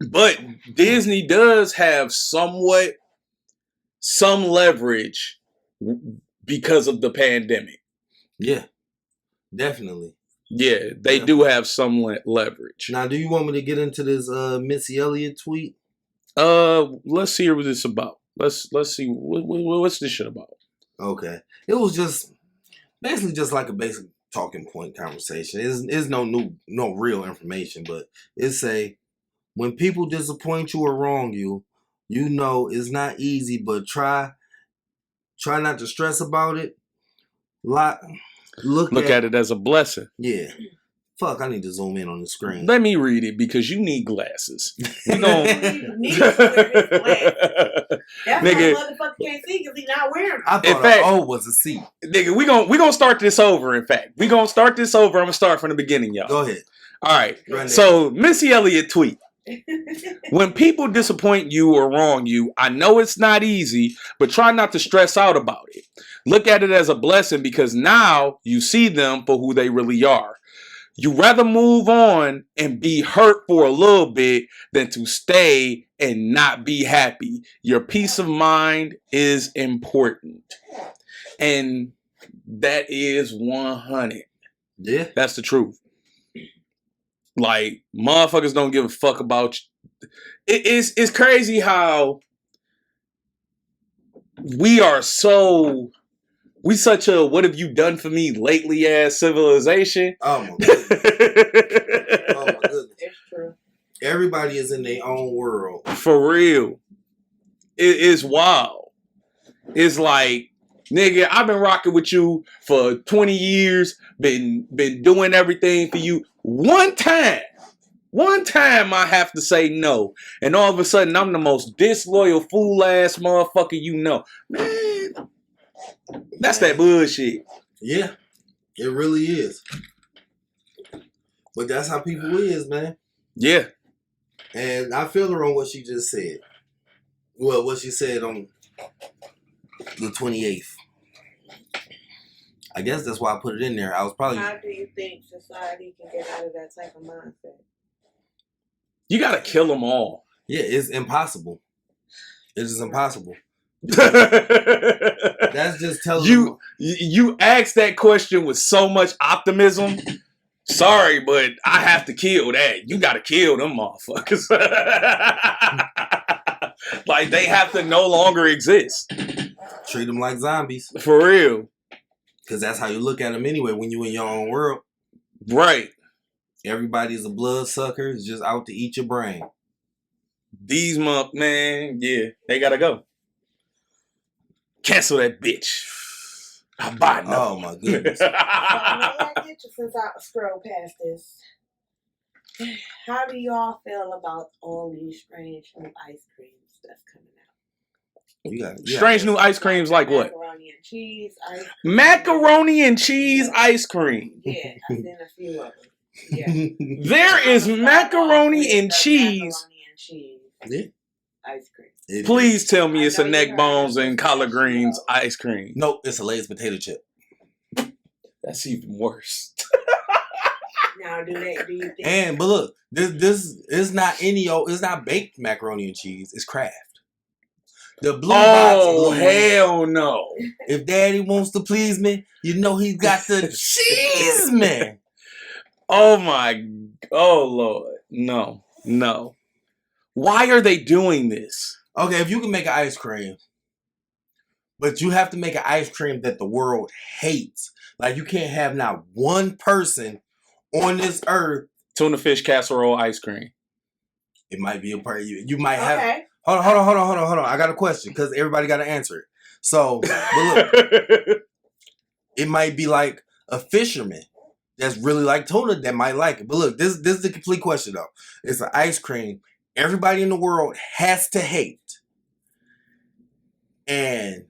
But Disney does have some leverage because of the pandemic.
Yeah, definitely.
Yeah, they do have some leverage.
Now, do you want me to get into this Missy Elliot tweet?
Let's see what it's about. Let's see what's this shit about.
Okay, it was just basically just like a basic talking point conversation. It's no real information, but it's when people disappoint you or wrong you, you know it's not easy, but try not to stress about it. Look at it
as a blessing.
Yeah. Fuck, I need to zoom in on the screen.
Let me read it because you need glasses. We
gon' need to wear his glasses. That's
nigga,
why motherfucker can't see because he not wearing them.
I thought O was a C.
Nigga, we gonna start this over. In fact, we gonna start this over. I'm gonna start from the beginning, y'all.
Go ahead.
All right. So Missy Elliot tweet. When people disappoint you or wrong you, I know it's not easy, but try not to stress out about it. Look at it as a blessing because now you see them for who they really are. You rather move on and be hurt for a little bit than to stay and not be happy. Your peace of mind is important. And that is 100.
Yeah.
That's the truth. Like, motherfuckers don't give a fuck about you. It's crazy how we such a what have you done for me lately ass civilization.
Oh my goodness. Oh my goodness.
It's true.
Everybody is in their own world.
For real. It's wild. It's like, nigga, I've been rocking with you for 20 years, been doing everything for you. One time I have to say no. And all of a sudden, I'm the most disloyal, fool-ass motherfucker you know. Man, that's that bullshit.
Yeah, it really is. But that's how people is, man.
Yeah.
And I feel her on what she just said. Well, what she said on the 28th. I guess that's why I put it in there. I was probably...
How do you think society can get out of that type of mindset?
You gotta kill them all.
Yeah, it's impossible. It is impossible. That's just telling
you. You asked that question with so much optimism. Sorry, but I have to kill that. You gotta kill them motherfuckers. Like they have to no longer exist.
Treat them like zombies.
For real.
Because that's how you look at them anyway when you in your own world.
Right.
Everybody's a bloodsucker. It's just out to eat your brain.
These man, yeah, they gotta go. Cancel that bitch. I'll buy nothing.
Oh my goodness.
So, I get you since I scrolled past this. How do y'all feel about all these strange new ice creams that's coming out?
Strange new ice creams like what?
Macaroni and cheese ice cream.
Macaroni and cheese ice cream.
Yeah, I've seen a few of them. Yeah.
There is macaroni and cheese.
Macaroni and cheese.
Yeah.
ice cream.
Please tell me it's
I
a
know
neck
you
bones
heard
and
of
collard
pistachio.
greens ice cream.
Nope, it's a Lay's potato chip.
That's even worse.
Now, do you think?
But look, this is not it's not baked macaroni and cheese. It's Kraft. The blue box.
Oh, hell no.
If Daddy wants to please me, you know he's got the cheese, man.
Oh Lord. No. Why are they doing this?
Okay, if you can make an ice cream, but you have to make an ice cream that the world hates. Like you can't have not one person on this earth.
Tuna fish casserole ice cream.
It might be a part you might have.
Okay.
Hold on. I got a question because everybody got to answer it. So, but look, it might be like a fisherman that's really like tuna that might like it. But look, this is the complete question though. It's an ice cream everybody in the world has to hate, and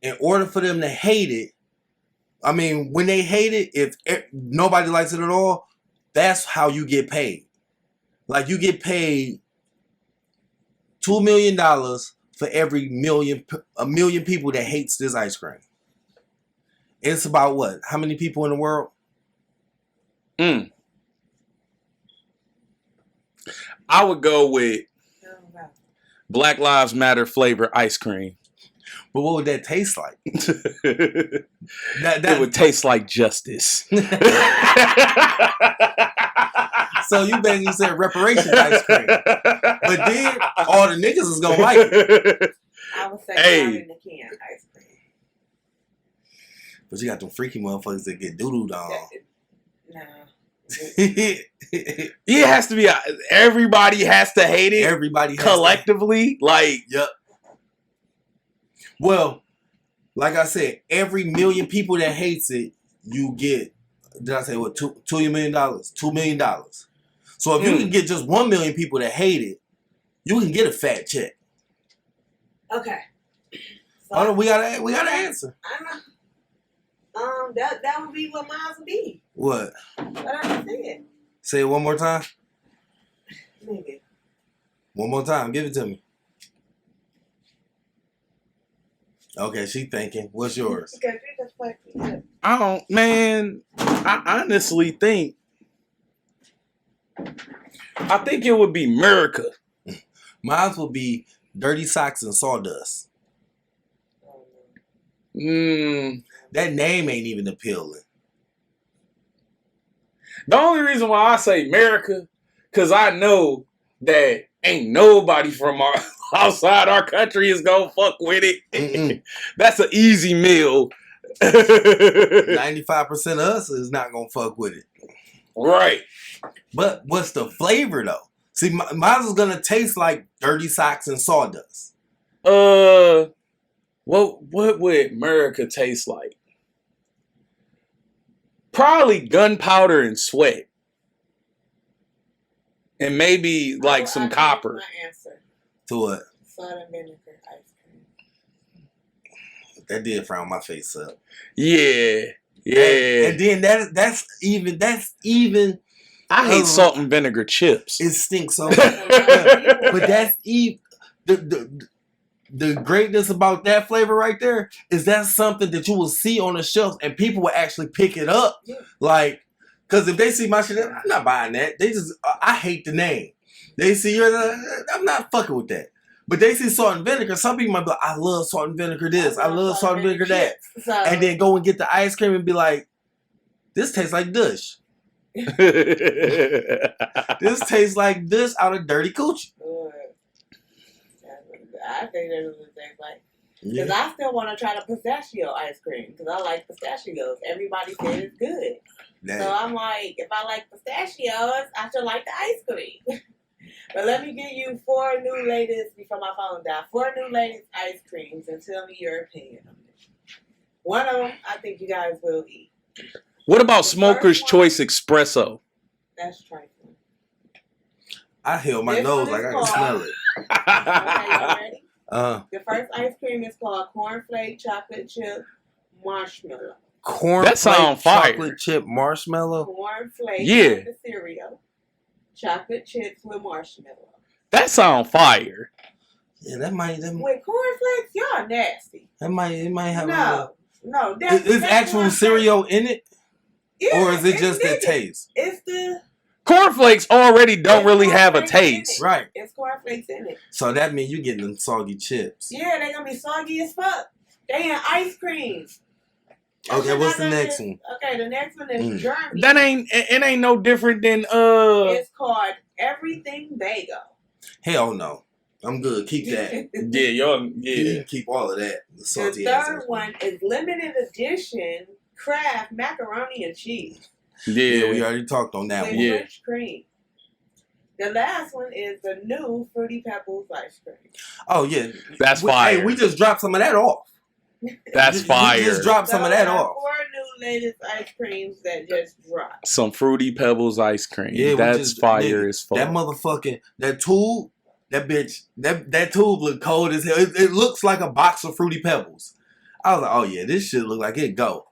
in order for them to hate it, I mean, when they hate it, if nobody likes it at all, that's how you get paid. Like you get paid $2 million for every million people that hates this ice cream. It's about what? How many people in the world?
I would go with Black Lives Matter flavor ice cream.
But what would that taste like?
It would taste like justice.
So you basically said reparations ice cream. But then all the niggas is gonna like it.
I would say
Hey.
in the can ice cream.
But you got them freaky motherfuckers that get doo-dooed on.
No.
It has to be. Everybody has to hate it.
Everybody has
collectively. Like,
yep. Well, like I said, every million people that hates it, you get. Did I say what? $2 million. $2 million. So if you can get just 1 million people that hate it, you can get a fat check.
Okay. So,
Hold on, we gotta answer.
I know. That would be what mine would be.
What?
But I just said.
Say it one more time.
Nigga.
One more time. Give it to me. Okay, she thinking. What's yours?
Because you just fucked me up.
I honestly think it would be America.
Mine will be dirty socks and sawdust. That name ain't even appealing.
The only reason why I say America, because I know that ain't nobody from outside our country is gonna fuck with it. That's an easy meal.
95% of us is not gonna fuck with it.
Right.
But what's the flavor though? See, mine is gonna taste like dirty socks and sawdust.
What would America taste like? Probably gunpowder and sweat. And maybe like some copper.
My answer.
To what?
Salt and vinegar ice cream.
That did frown my face up.
Yeah.
And then that's even
I hate salt and vinegar chips.
it stinks so bad. But that's even the greatness about that flavor right there is that's something that you will see on the shelf and people will actually pick it up.
Yeah.
Like, because if they see my shit, I'm not buying that. They just, I hate the name. They see I'm not fucking with that. But they see salt and vinegar. Some people might be like, I love salt and vinegar this. I love salt and vinegar that.
So,
And then go and get the ice cream and be like, this tastes like dish. This tastes like dish out of dirty coochie.
I think that was the thing, like, because I still want to try the pistachio ice cream because I like pistachios. Everybody said it's good.
Damn.
So I'm like, if I like pistachios, I should like the ice cream. But let me give you 4 new latest before my phone died. 4 new latest ice creams and tell me your opinion on it. One of them, I think you guys will eat.
What about
The
Smoker's
first one-
Choice Espresso?
That's trifling.
I held my
This
nose
one
like
is
I can
called-
smell it.
Okay, you ready?
The
first ice cream is called cornflake chocolate chip marshmallow.
Corn
That sound fire.
chocolate chip marshmallow.
Cornflake
Yeah.
with the cereal. Chocolate chips with marshmallow.
That sound fire.
Yeah, that might.
With cornflakes, y'all nasty.
It might have.
No.
Is actual cereal in it,
Yeah,
or is it just the
nigga.
taste?
It's the
Cornflakes already don't really have a
cornflakes in
taste.
it.
Right.
It's cornflakes in it.
So that means you getting them soggy chips.
Yeah, they gonna be soggy as fuck. They in ice cream.
Okay, what's the next one?
Okay, the next one is Germany.
That ain't no different than
It's called Everything Bagel.
Hell no. I'm good. Keep that.
yeah, y'all,
You can keep all of that. The
The
salty
third one is limited edition Kraft macaroni and cheese
Yeah, we already talked on that
with
one.
Yeah.
French cream. The last one is the new Fruity Pebbles ice cream.
Oh yeah,
That's fire.
Hey, we just dropped some of that off.
That's fire.
We just dropped some of that off.
4 new latest ice creams that just dropped.
Some Fruity Pebbles ice cream.
Yeah,
that's fire
nigga,
as fuck.
That motherfucking that tube, that bitch, that tube look cold as hell. It looks like a box of Fruity Pebbles. I was like, oh yeah, this shit look like it go.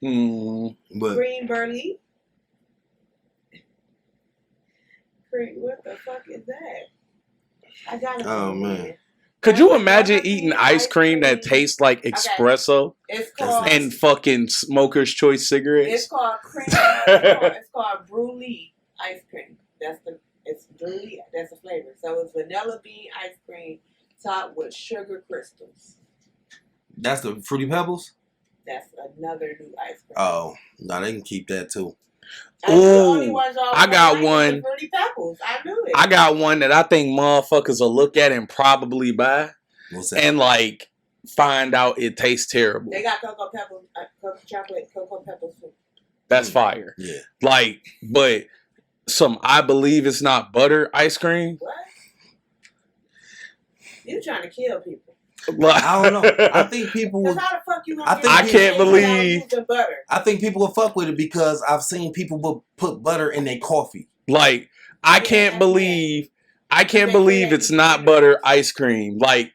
But
Green Burley. What the fuck is that? I got it.
Oh man.
Could you imagine eating ice cream that tastes like espresso
It's called
and fucking Smoker's Choice
It's
cigarettes?
called cream. It's called Brulee ice cream. It's Brulee. That's the flavor. So it's vanilla bean ice cream topped with sugar crystals.
That's the Fruity Pebbles?
That's another new ice cream.
Oh, no, they can keep that too.
That's the only
Ooh,
ones y'all
I got
like
one.
is Fruity Pebbles. I knew it.
I got one that I think motherfuckers will look at and probably buy
What's that?
and like find out it tastes terrible.
They got cocoa pebbles, chocolate cocoa pebbles too.
That's fire.
Yeah.
Like, but some I believe it's not butter ice cream.
What? You trying to kill people?
Like,
I don't know. I think people
Because
would.
how the fuck you gonna
I
get
think-
I
ice
can't
cream without
believe-
using butter?
I think people will fuck with it because I've seen people put butter in their coffee.
like I can't believe it's not butter ice cream. Like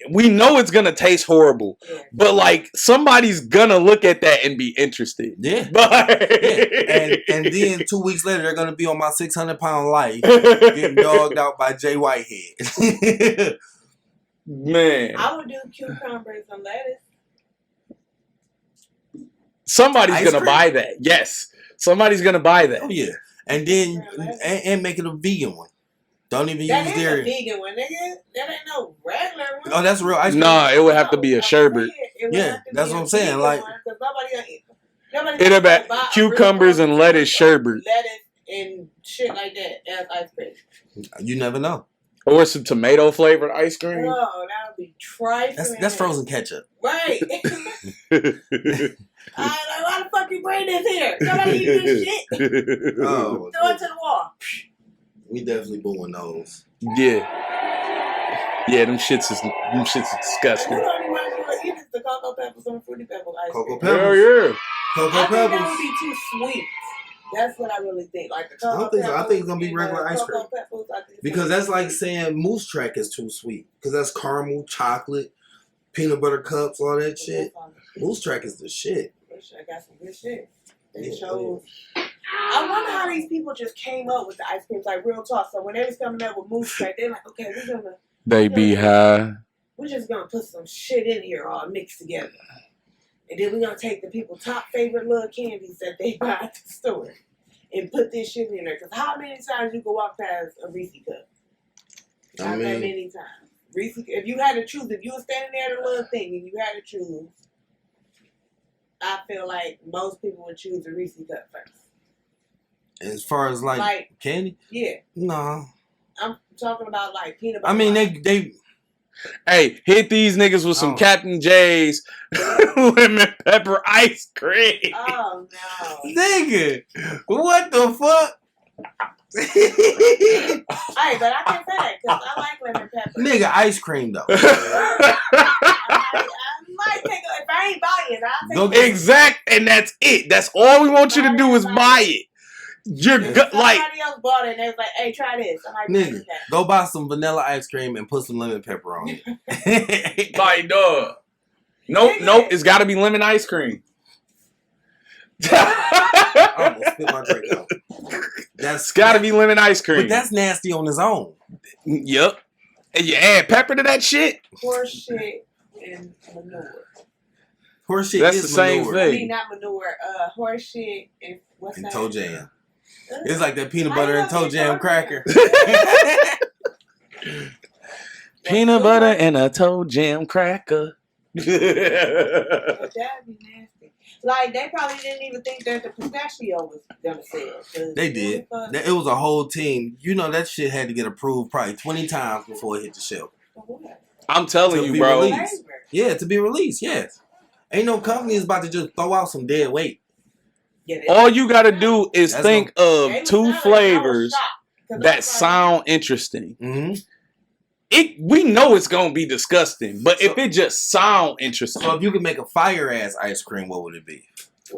we know it's gonna taste horrible,
Yeah.
but like somebody's gonna look at that and be interested.
Yeah.
But
Yeah. And then 2 weeks later, they're gonna be on my 600-pound life, getting dogged out by Jay Whitehead.
man,
I would do cucumbers and lettuce.
somebody's
Ice
gonna
cream?
buy that. Yes, somebody's gonna buy that.
Oh yeah, and then and make it a vegan one. Don't even
That
use
is a
dairy.
vegan one, nigga. That ain't no regular one.
Oh, that's real ice cream.
Nah, it would have to be a sherbet.
Yeah, that's what I'm saying, like-
nobody
It'll
gonna
be
buy a
cucumbers
real
and lettuce sherbet,
lettuce and shit like that as ice cream.
You never know.
or some tomato flavored ice cream.
No, that would be trifling.
That's frozen ketchup.
Right. I like, why the fuck you bring this here? Nobody eat this shit.
Oh,
Throw it to the wall.
we definitely booing those.
Yeah, them shits is disgusting.
The only one who would eat is the cocoa pebbles and fruity pebble ice
Cocoa
cream.
pebbles.
yeah.
Cocoa
I think that
pebbles.
would be too sweet. That's what I really think. Like the cocoa
I don't think so. I
pebbles
think it's gonna be
and
regular
the
ice
cocoa
cream.
pebbles, I think it's
Because
gonna
that's
be
like
sweet.
saying Moose Track is too sweet. Because that's caramel, chocolate, peanut butter cups, all that shit. Moose Track is the shit.
I got some good shit. It
Yeah,
shows. I wonder how these people just came up with the ice creams, like real talk. So when they was coming up with Moose Track, they're like, okay,
They be high.
we're just gonna put some shit in here all mixed together. And then we're gonna take the people's top favorite little candies that they buy at the store and put this shit in there. Cause how many times you can walk past a Reese cup? Not that many times. Reese, if you had to choose, if you were standing there at a little thing and you had to choose, I feel like most people would choose a Reese cup first.
As far as like candy,
Yeah,
no.
I'm talking about like peanut butter.
I mean they.
Hey, hit these niggas with some
Oh.
Captain J's lemon pepper ice cream.
Oh no!
Nigga, what the fuck?
Hey, but I can say that because I like lemon pepper.
Nigga, ice cream though.
I might take it if I ain't buying it. I'll take
Go
it.
get-
Exact, and that's it. That's all we want you to do is buy it. You're like,
Somebody else bought it and they was like, "Hey, try this." I'm like,
Nigga,
"That."
go buy some vanilla ice cream and put some lemon pepper on it.
like, duh. Nope. It's got to be lemon ice cream.
I almost spit my drink out.
That's got to be lemon ice cream.
But that's nasty on its own.
Yep. And you add pepper to that shit?
Horse shit and manure.
Horse shit
That's
is
the same
manure.
I
thing.
mean, not manure. Horse shit and what's
And
that?
toe jam. It's like that peanut butter and toe jam cracker.
Peanut butter and a toe jam cracker.
But that'd be nasty. Like, they probably didn't even think that the pistachio was gonna sell.
They did. It was a whole team. You know that shit had to get approved probably 20 times before it hit the shelf.
I'm telling
To
you,
be
bro.
released. Yeah, to be released, yes. Ain't no company is about to just throw out some dead weight.
Yeah,
All you gotta do is
That's
think of two flavors that sound interesting.
Mm-hmm.
We know it's gonna be disgusting, but if it just sound interesting.
So if you could make a fire ass ice cream, what would it be?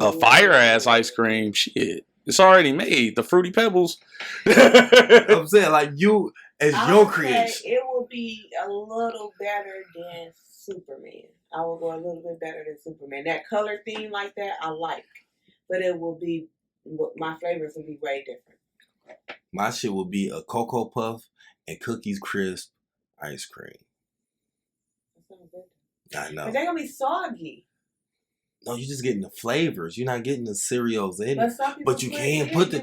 A fire ass ice cream, shit. It's already made. The Fruity Pebbles.
I'm saying, like, you, as your creation.
It will be a little better than Superman. I will go a little bit better than Superman. That color theme like that, I like. But it will be, my flavors will be way different.
My shit would be a Cocoa Puff and Cookies Crisp ice cream.
That sounds good.
I know.
But they're going to be soggy.
No, you're just getting the flavors. You're not getting the cereals in
But
it.
some people
But you can put the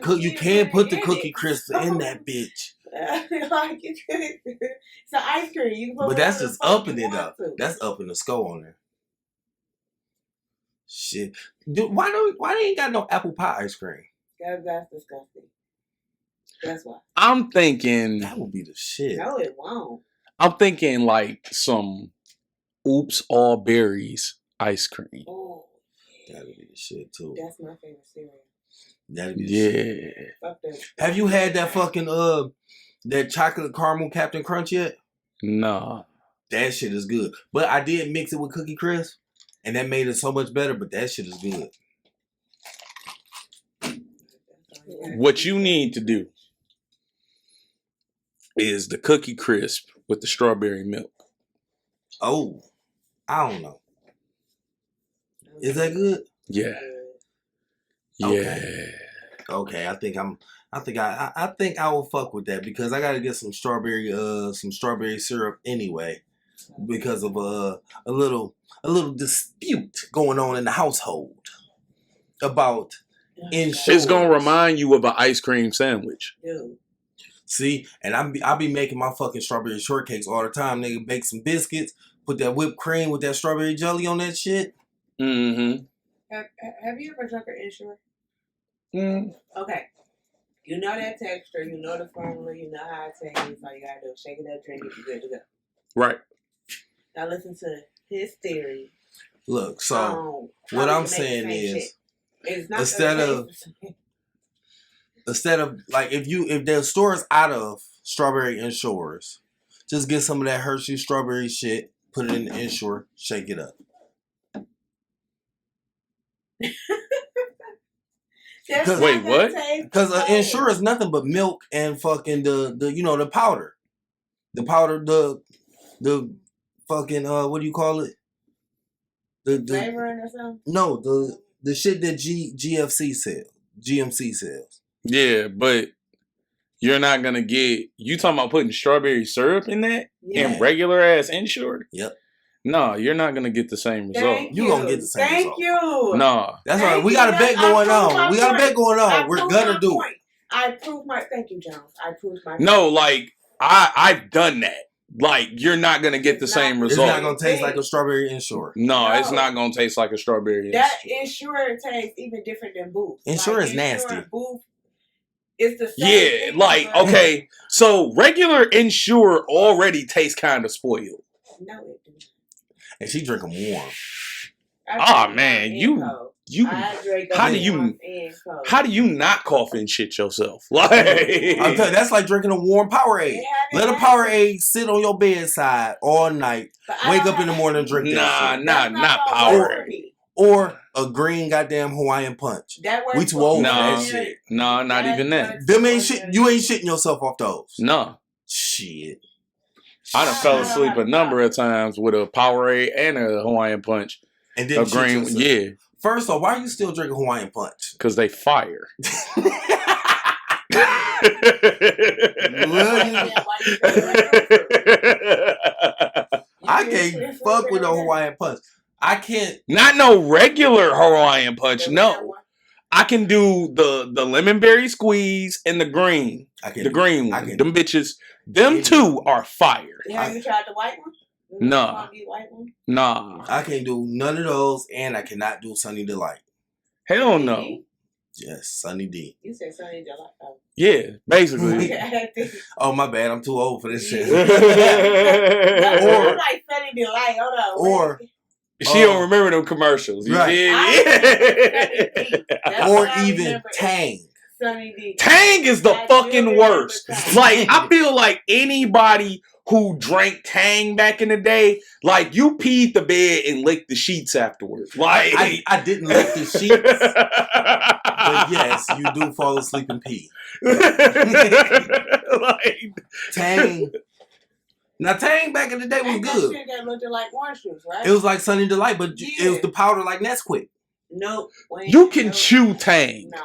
Cookie Crisp in that bitch.
Like it's an ice cream. You can put
But that's
whatever
just
the fuck
upping
you
it
want
up.
to.
That's upping the score on there. Shit. Dude, why they ain't got no apple pie ice cream?
That's disgusting. That's why.
I'm thinking.
That would be the shit.
No, it won't.
I'm thinking like some Oops All Berries ice cream.
Oh,
That would be the shit too.
that's my favorite cereal.
That'd be the shit.
Yeah.
Fuck that.
Have you had that fucking that chocolate caramel Captain Crunch yet?
Nah.
That shit is good. But I did mix it with Cookie Crisp, and that made it so much better. But that shit is good.
What you need to do is the Cookie Crisp with the strawberry milk.
Oh, I don't know. Is that good?
Yeah.
Okay.
Yeah.
Okay, I think I will fuck with that because I gotta get some strawberry syrup anyway because of a little dispute going on in the household about insurance.
It's gonna remind you of an ice cream sandwich.
Dude.
See, and I be making my fucking strawberry shortcakes all the time. Nigga, bake some biscuits, put that whipped cream with that strawberry jelly on that shit.
Mm-hmm.
Have you ever drunk an Ensure?
Mm.
Okay. You know that texture, you know the formula, you know how it tastes. All you gotta do is shake it up, drink it, you're good to go.
Right.
Now listen to his theory.
Look, so
how
what
we
I'm
can make
saying
the same
is,
shit. It's not
instead of like if there's stores out of strawberry Ensures, just get some of that Hershey strawberry shit, put it in the Ensure, shake it up.
Wait, what?
Because Ensure is nothing but milk and fucking the powder, the fucking what do you call it? The
flavoring or something?
No, the shit that GMC sells.
Yeah, but you're not gonna get. You talking about putting strawberry syrup in that and regular ass Ensure?
Yep.
No, you're not gonna get the same result.
You gonna get the same result.
Thank you.
No.
That's right. We got a bet going on. We got a bet going on. We're gonna do it.
I proved my. Thank you, Jones. I proved my.
No, like I've done that. Like you're not gonna get the same result.
It's not gonna taste like a strawberry Ensure.
No, it's not gonna taste like a strawberry.
That Ensure tastes even different than Booth.
Ensure is nasty.
Booth is the same.
Yeah,
thing,
like
but
okay, so regular Ensure already tastes kind of spoiled.
No, it doesn't.
And she drink them warm.
Oh man, you how do you not cough and shit yourself? Like
I'm telling you, that's like drinking a warm Powerade. Let a Powerade sit on your bedside all night. Wake up in the morning and drink that shit.
Not Powerade.
Or a green goddamn Hawaiian Punch. We too old for that shit.
No, not even that.
Them ain't shit. You ain't shitting yourself off those.
No.
Shit.
I done fell asleep a number of times with a Powerade and a Hawaiian Punch.
And then
a green, yeah.
First off, why are you still drinking Hawaiian Punch?
Because they fire.
I can't fuck with no Hawaiian punch. I can't.
Not no regular Hawaiian punch. No, I can do the lemon berry squeeze and the green. The green one. Them bitches. Them two are fire.
Have you tried the white one?
Nah. Nah.
I can't do none of those, and I cannot do Sunny Delight.
Hell no.
Yes, Sunny D.
You said Sunny Delight. Oh.
Yeah, basically.
Oh, my bad. I'm too old for this shit.
Or like Sunny Delight. Hold on.
Or
she don't remember them commercials. You
right. Or even Tang.
Sunny D.
Tang is the fucking worst. Like, I feel like anybody who drank Tang back in the day, like, you peed the bed and licked the sheets afterwards. Like,
I didn't lick the sheets. But yes, you do fall asleep and pee.
Like,
Tang. Now, Tang back in the day was good.
That shit that looked like orange juice, right?
It was like Sunny Delight, but it was the powder like Nesquik.
Nope.
You can chew Tang.
Nah.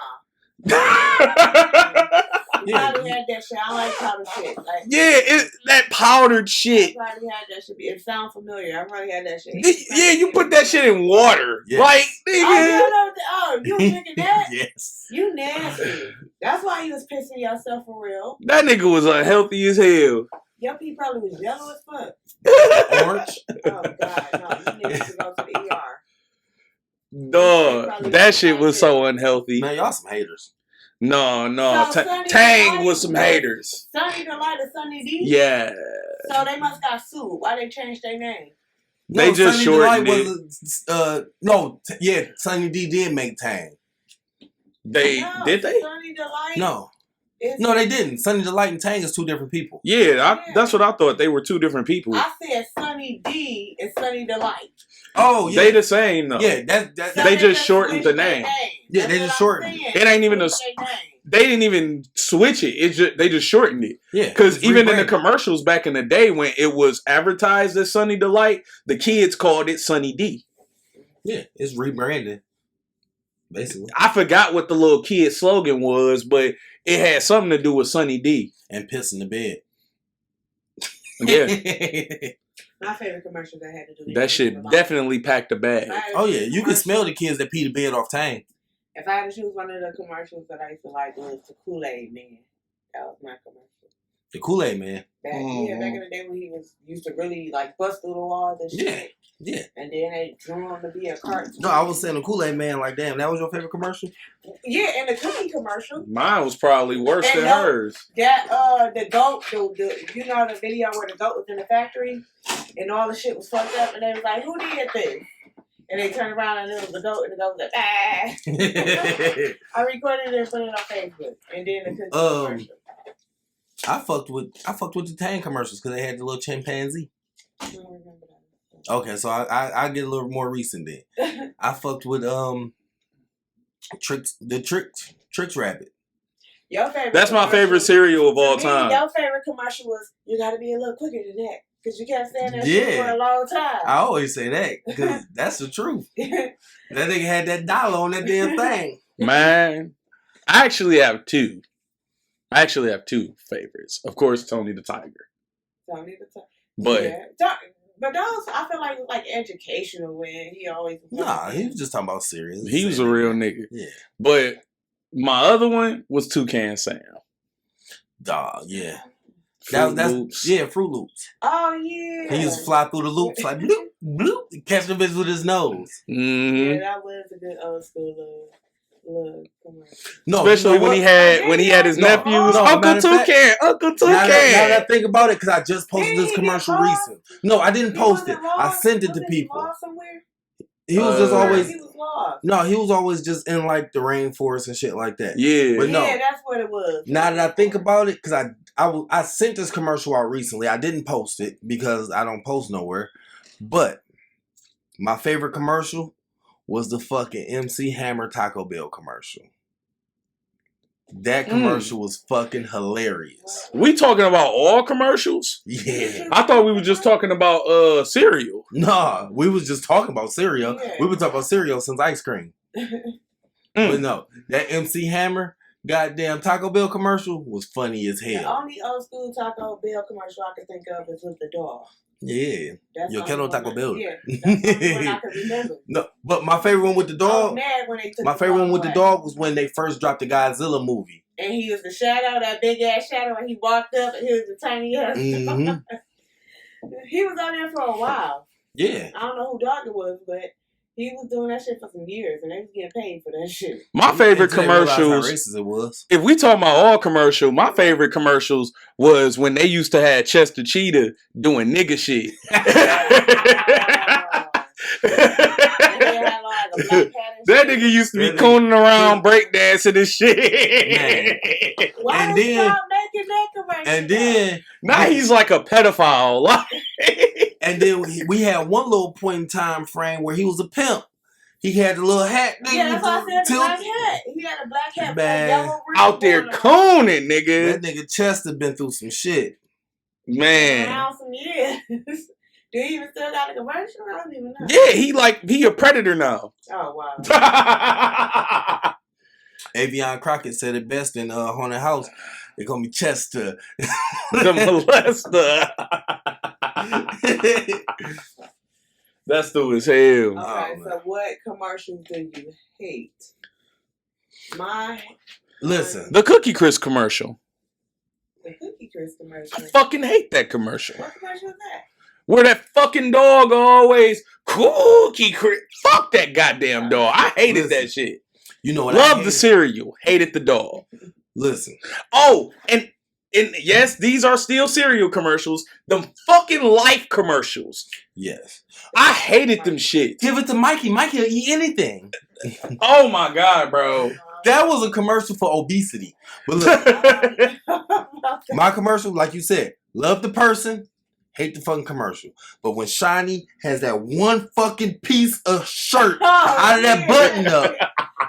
Yeah.
Probably had that shit. I like powder shit. Like,
Yeah, that powdered shit.
I probably had that shit. It sounds familiar. I probably had that shit.
Yeah, you put that shit in water.
Yes.
Like, nigga.
You drinking that?
Yes.
You nasty. That's why you was pissing yourself for real.
That nigga was unhealthy as hell.
Your pee probably was yellow as fuck.
Orange.
Oh, God. No, you need to go to the ER.
Dog, that shit was so unhealthy.
Man, y'all some haters.
No.
So
Tang was some haters.
Sunny Delight or Sunny D?
Yeah.
So they must got sued. Why they changed their name?
They just
Sunny
shortened
Delight
it.
Sunny D did make Tang.
Did they?
Sunny Delight?
No, they didn't. Sunny Delight and Tang is two different people.
Yeah, that's what I thought. They were two different people.
I said Sunny D and Sunny Delight.
Oh, yeah.
They the same though.
Yeah,
they just shortened the name.
Yeah, they just shortened
it.
It ain't even they didn't even switch it. They just shortened it. Yeah, because even in the commercials back in the day when it was advertised as Sunny Delight, the kids called it Sunny D.
Yeah, it's rebranded. Basically,
I forgot what the little kid slogan was, but it had something to do with Sunny D
and piss in the bed.
Yeah.
My favorite commercial that had to do.
That shit definitely packed a bag.
Oh yeah, you can smell the kids that pee the bed off Tang.
If I had to choose one of the commercials that I used to like, was the Kool-Aid Man. That was my commercial.
The Kool-Aid Man.
Back in the day when he used to really like bust through the walls and shit.
Yeah.
And then they drew him to be a cartoon.
No, I was saying the Kool-Aid Man. Like, damn, that was your favorite commercial?
Yeah, and the cookie commercial.
Mine was probably worse than hers.
That the goat, you know the video where the goat was in the factory and all the shit was fucked up, and they was like, "Who did this?" And they turned around and it was the goat, and the goat was like, "Ah." I recorded it and put it on Facebook, and then the cookie commercial.
I fucked with the Tang commercials because they had the little chimpanzee.
I don't remember that.
Okay, so I get a little more recent then. I fucked with Tricks Rabbit.
Your favorite?
That's my favorite cereal of all time.
Your favorite commercial was "You got to be a little quicker than that" because you kept saying that shit for a long time.
I always say that because that's the truth. That nigga had that dollar on that damn thing.
Man, I actually have two. Favorites. Of course, Tony the Tiger.
Tony the Tiger.
But.
Yeah. But those, I feel like it was like educational when he always.
Nah, he was just talking about serious.
He was a real nigga.
Yeah.
But my other one was Toucan Sam.
Dog, yeah.
Fruit Loops.
Yeah, Fruit Loops.
Oh yeah.
He used to fly through the loops like bloop, bloop, catch the bitch with his nose.
Mm-hmm.
Yeah, that was a good old school look.
No,
especially when he had his nephews. Uncle Toucan. Now
that I think about it, because I just posted this commercial recently. No, I didn't post it. I sent it to people. He was just always.
He was lost.
No, he was always just in like the rainforest and shit like that.
Yeah,
but no,
that's what it was.
Now that I think about it, because I sent this commercial out recently. I didn't post it because I don't post nowhere. But my favorite commercial was the fucking MC Hammer Taco Bell commercial. That commercial was fucking hilarious.
We talking about all commercials?
Yeah.
I thought we were just talking about cereal.
Nah, we was just talking about cereal. Yeah. We been talking about cereal since ice cream. But no, that MC Hammer, goddamn Taco Bell commercial was funny as
The
hell.
only old school Taco Bell commercial I can think of is with the dog.
Yeah.
That's
Yo
the
quiero
only one
Taco Bell.
Yeah, that's the only one I can remember.
No, but my favorite one with the
I was
dog.
mad when they took
My
the
favorite
dog
one with the
away.
dog was when they first dropped the Godzilla movie.
And he was the shadow, that big ass shadow, and he walked up and he was the tiny ass.
Mhm.
He was on there for a while.
Yeah.
I don't know who dog it was, but he was doing that shit for some years, and they was getting paid for that shit.
My favorite
Until they realized how
commercials.
racist it was.
If we talk about all commercial, my favorite commercials was when they used to have Chester Cheetah doing nigga shit. That nigga used to be cooning around, breakdancing and shit.
Why
And
did
then-
y'all making that commercial?
And then
Now he's like a pedophile.
And then we had one little point in time frame where he was a pimp. He had the little hat.
Yeah, that's why I said the black
tilted.
hat. He had a black hat with
Man.
a yellow rim
Out there
on it.
cooning, nigga.
That nigga Chester been through some shit.
Man.
Around some years. Do he even still got a commercial? I don't even know.
Yeah, he a predator now.
Oh, wow.
Avion Crockett said it best in Haunted House. They call me Chester.
The molester. That's through his hell.
Okay,
Oh,
so what commercials do you hate?
Listen.
The Cookie Crisp commercial.
The Cookie Crisp commercial.
I fucking hate that commercial.
What commercial is that?
Where that fucking dog always Cookie Crisp. Fuck that goddamn dog. I hated
Listen,
that shit.
You know what I
Love
hated?
the cereal. Hated the dog.
Listen.
Oh, and yes, these are still cereal commercials. Them fucking Life commercials.
Yes.
I hated them shit.
Give it to Mikey. Mikey will eat anything.
Oh my god, bro.
That was a commercial for obesity. But look, my commercial, like you said, love the person, hate the fucking commercial. But when Shiny has that one fucking piece of shirt out of that button up,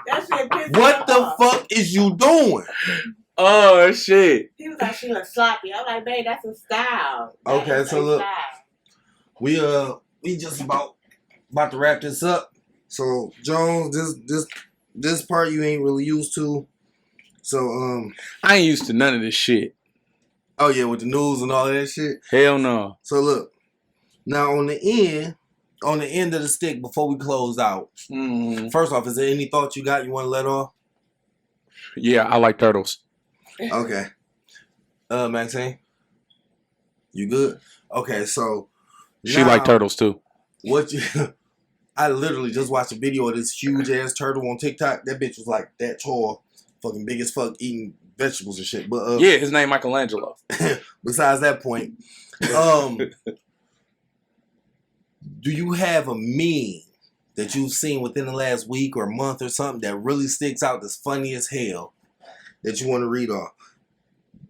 That shit pissed
what
me
the
off.
fuck is you doing?
Oh shit.
He was like, she look sloppy. I'm like, babe, that's a style. That
Okay,
is
so
a
look.
style.
We just about to wrap this up. So Jones, this part you ain't really used to. So
I ain't used to none of this shit.
oh yeah, with the news and all of that shit.
Hell no.
So look, now on the end of the stick before we close out. First off, is there any thoughts you got you want to let off?
Yeah, I like turtles.
Okay. Maxine, you good? Okay, so
She
now,
like turtles too.
What you? I literally just watched a video of this huge ass turtle on TikTok. That bitch was like that tall, fucking big as fuck, eating vegetables and shit. But
Yeah, his name Michelangelo.
besides that point, do you have a meme that you've seen within the last week or month or something that really sticks out that's funny as hell that you want to read off?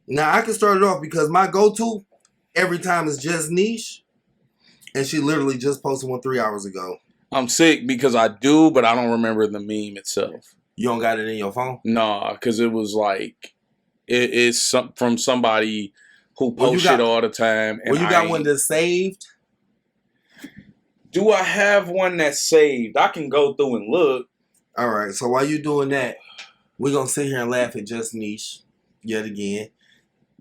Now, I can start it off because my go-to every time is Just Niche, and she literally just posted one 3 hours ago.
I'm sick because I do, but I don't remember the meme itself.
You don't got it in your phone?
Nah, because it was like, it's from somebody who
Well, you
posts
got-
shit all the time. And
Well, you got one that's saved?
Do I have one that's saved? I can go through and look.
All right, so while you're doing that, we're going to sit here and laugh at Just Niche yet again.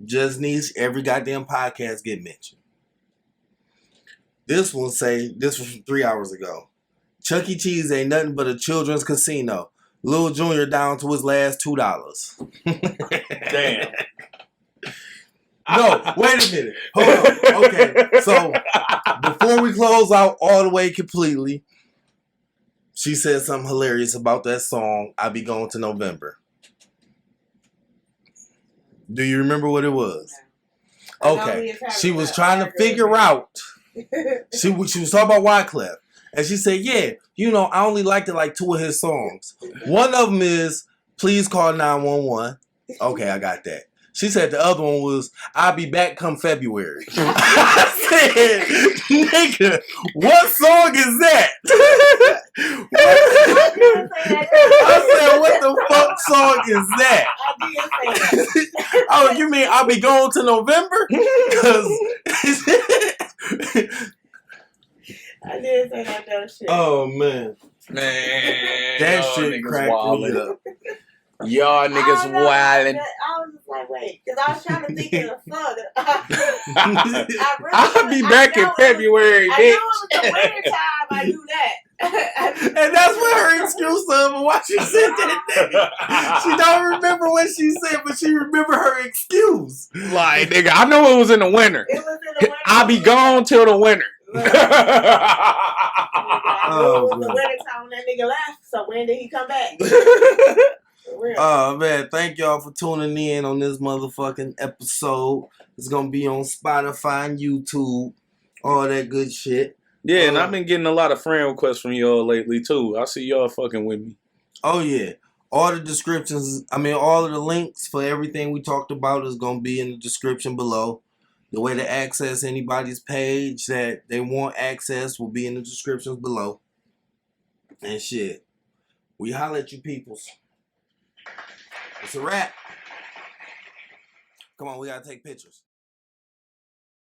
Just Niche, every goddamn podcast get mentioned. This one this was from 3 hours ago. Chuck E. Cheese ain't nothing but a children's casino. Lil Jr. down to his last $2.
Damn.
No, wait a minute. Hold on. Okay, so before we close out all the way completely, she said something hilarious about that song, I Be Going to November. Do you remember what it was? Okay, she was trying to figure out. She was talking about Wyclef, and she said, "Yeah, you know, I only liked it like 2 of his songs. One of them is Please Call 911. Okay, I got that. She said the other one was I'll Be Back Come February. I said, nigga, what song is that? I said, what the fuck song is that?
I did say that.
Oh, you mean I'll be going to November?
I did say that dumb shit.
Oh man,
Man.
that
y'all
shit
niggas
cracked me
wildin'.
up.
Y'all niggas wildin'.
I was just like, wait, because I was trying to think of the song.
I'll be back in February,
I
bitch.
knew it was the winter time. I knew that.
And that's what her excuse of why she said that nigga. She don't remember what she said, but she remember her excuse.
Like, nigga, I know it was in the winter.
It was in the winter.
I'll be gone till the winter.
I knew it was the winter time when that nigga left. So when did he come back? For real.
Oh man, thank y'all for tuning in on this motherfucking episode. It's gonna be on Spotify and YouTube, all that good shit.
Yeah, and I've been getting a lot of friend requests from y'all lately too. I see y'all fucking with me.
Oh yeah. All the descriptions, all of the links for everything we talked about is gonna be in the description below. The way to access anybody's page that they want access will be in the descriptions below. And shit. We holla at you peoples. It's a wrap. Come on, we gotta take pictures.